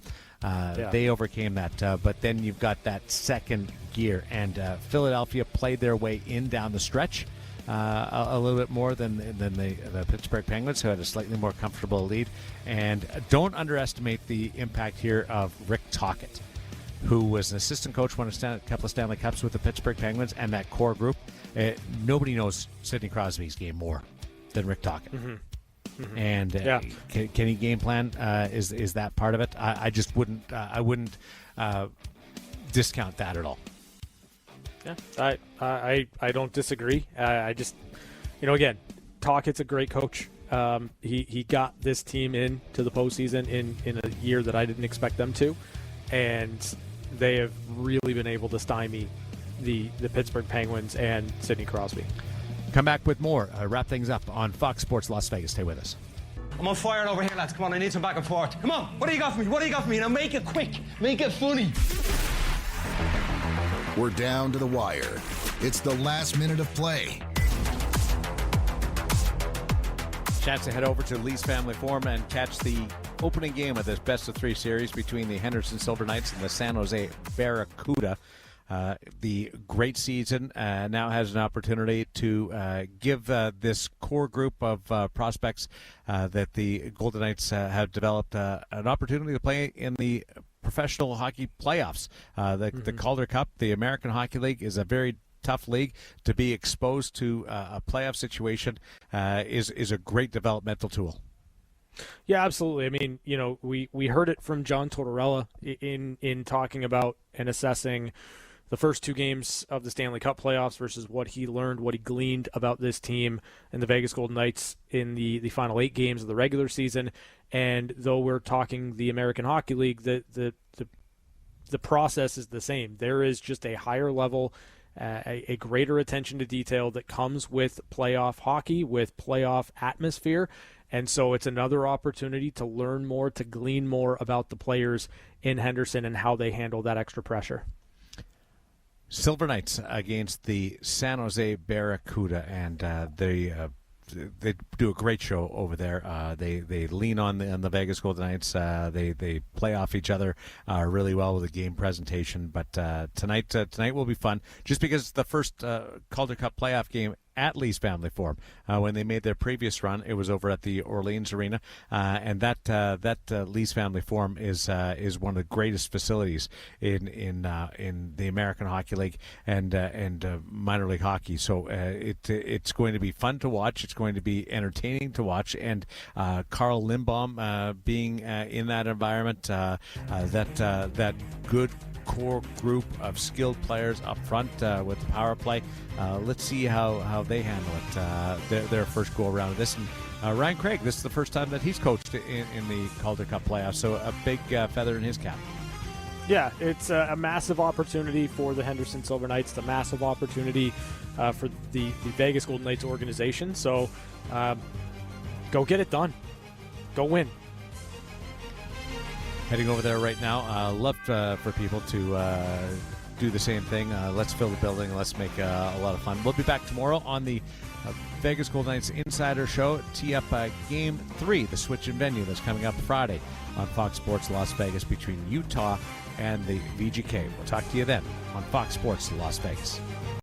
They overcame that, but then you've got that second gear, and Philadelphia played their way in down the stretch a little bit more than the Pittsburgh Penguins, who had a slightly more comfortable lead. And don't underestimate the impact here of Rick Tocchet, who was an assistant coach, won a couple of Stanley Cups with the Pittsburgh Penguins and that core group. Nobody knows Sidney Crosby's game more than Rick Tocchet. Mm-hmm. And can he game plan? Is that part of it? I just wouldn't. I wouldn't discount that at all. Yeah, I don't disagree. I just, again, Tocchet's a great coach. He got this team into the postseason in a year that I didn't expect them to, and they have really been able to stymie the Pittsburgh Penguins and Sidney Crosby. Come back with more. Wrap things up on Fox Sports Las Vegas. Stay with us. I'm on fire over here, lads. Come on, I need some back and forth. Come on, what do you got for me? What do you got for me? Now make it quick. Make it funny. We're down to the wire. It's the last minute of play. Chance to head over to Lee's Family Forum and catch the opening game of this best-of-3 series between the Henderson Silver Knights and the San Jose Barracuda. The great season now has an opportunity to give this core group of prospects that the Golden Knights have developed an opportunity to play in the professional hockey playoffs. The Calder Cup, the American Hockey League, is a very tough league. To be exposed to a playoff situation is a great developmental tool. Yeah, absolutely. I mean, we heard it from John Tortorella in talking about and assessing the first two games of the Stanley Cup playoffs versus what he learned, what he gleaned about this team and the Vegas Golden Knights in the final 8 games of the regular season. And though we're talking the American Hockey League, the process is the same. There is just a higher level, a greater attention to detail that comes with playoff hockey, with playoff atmosphere. And so it's another opportunity to learn more, to glean more about the players in Henderson and how they handle that extra pressure. Silver Knights against the San Jose Barracuda, and they do a great show over there. They lean on the Vegas Golden Knights. They play off each other really well with a game presentation. But tonight will be fun, just because it's the first Calder Cup playoff game at Lee's Family Forum. When they made their previous run, it was over at the Orleans Arena, and that Lee's Family Forum is one of the greatest facilities in the American Hockey League and minor league hockey. So it's going to be fun to watch. It's going to be entertaining to watch, and Carl Lindbaum being in that environment, that good core group of skilled players up front with the power play. Let's see how they handle it, their first go around of this. And Ryan Craig, this is the first time that he's coached in the Calder Cup playoffs, so a big feather in his cap. Yeah, it's a massive opportunity for the Henderson Silver Knights. It's a massive opportunity for the Vegas Golden Knights organization. So go get it done. Go win. Heading over there right now. Love for people to do the same thing. Let's fill the building. Let's make a lot of fun. We'll be back tomorrow on the Vegas Golden Knights Insider Show. Tee up Game 3, the switch in venue that's coming up Friday on Fox Sports Las Vegas between Utah and the VGK. We'll talk to you then on Fox Sports Las Vegas.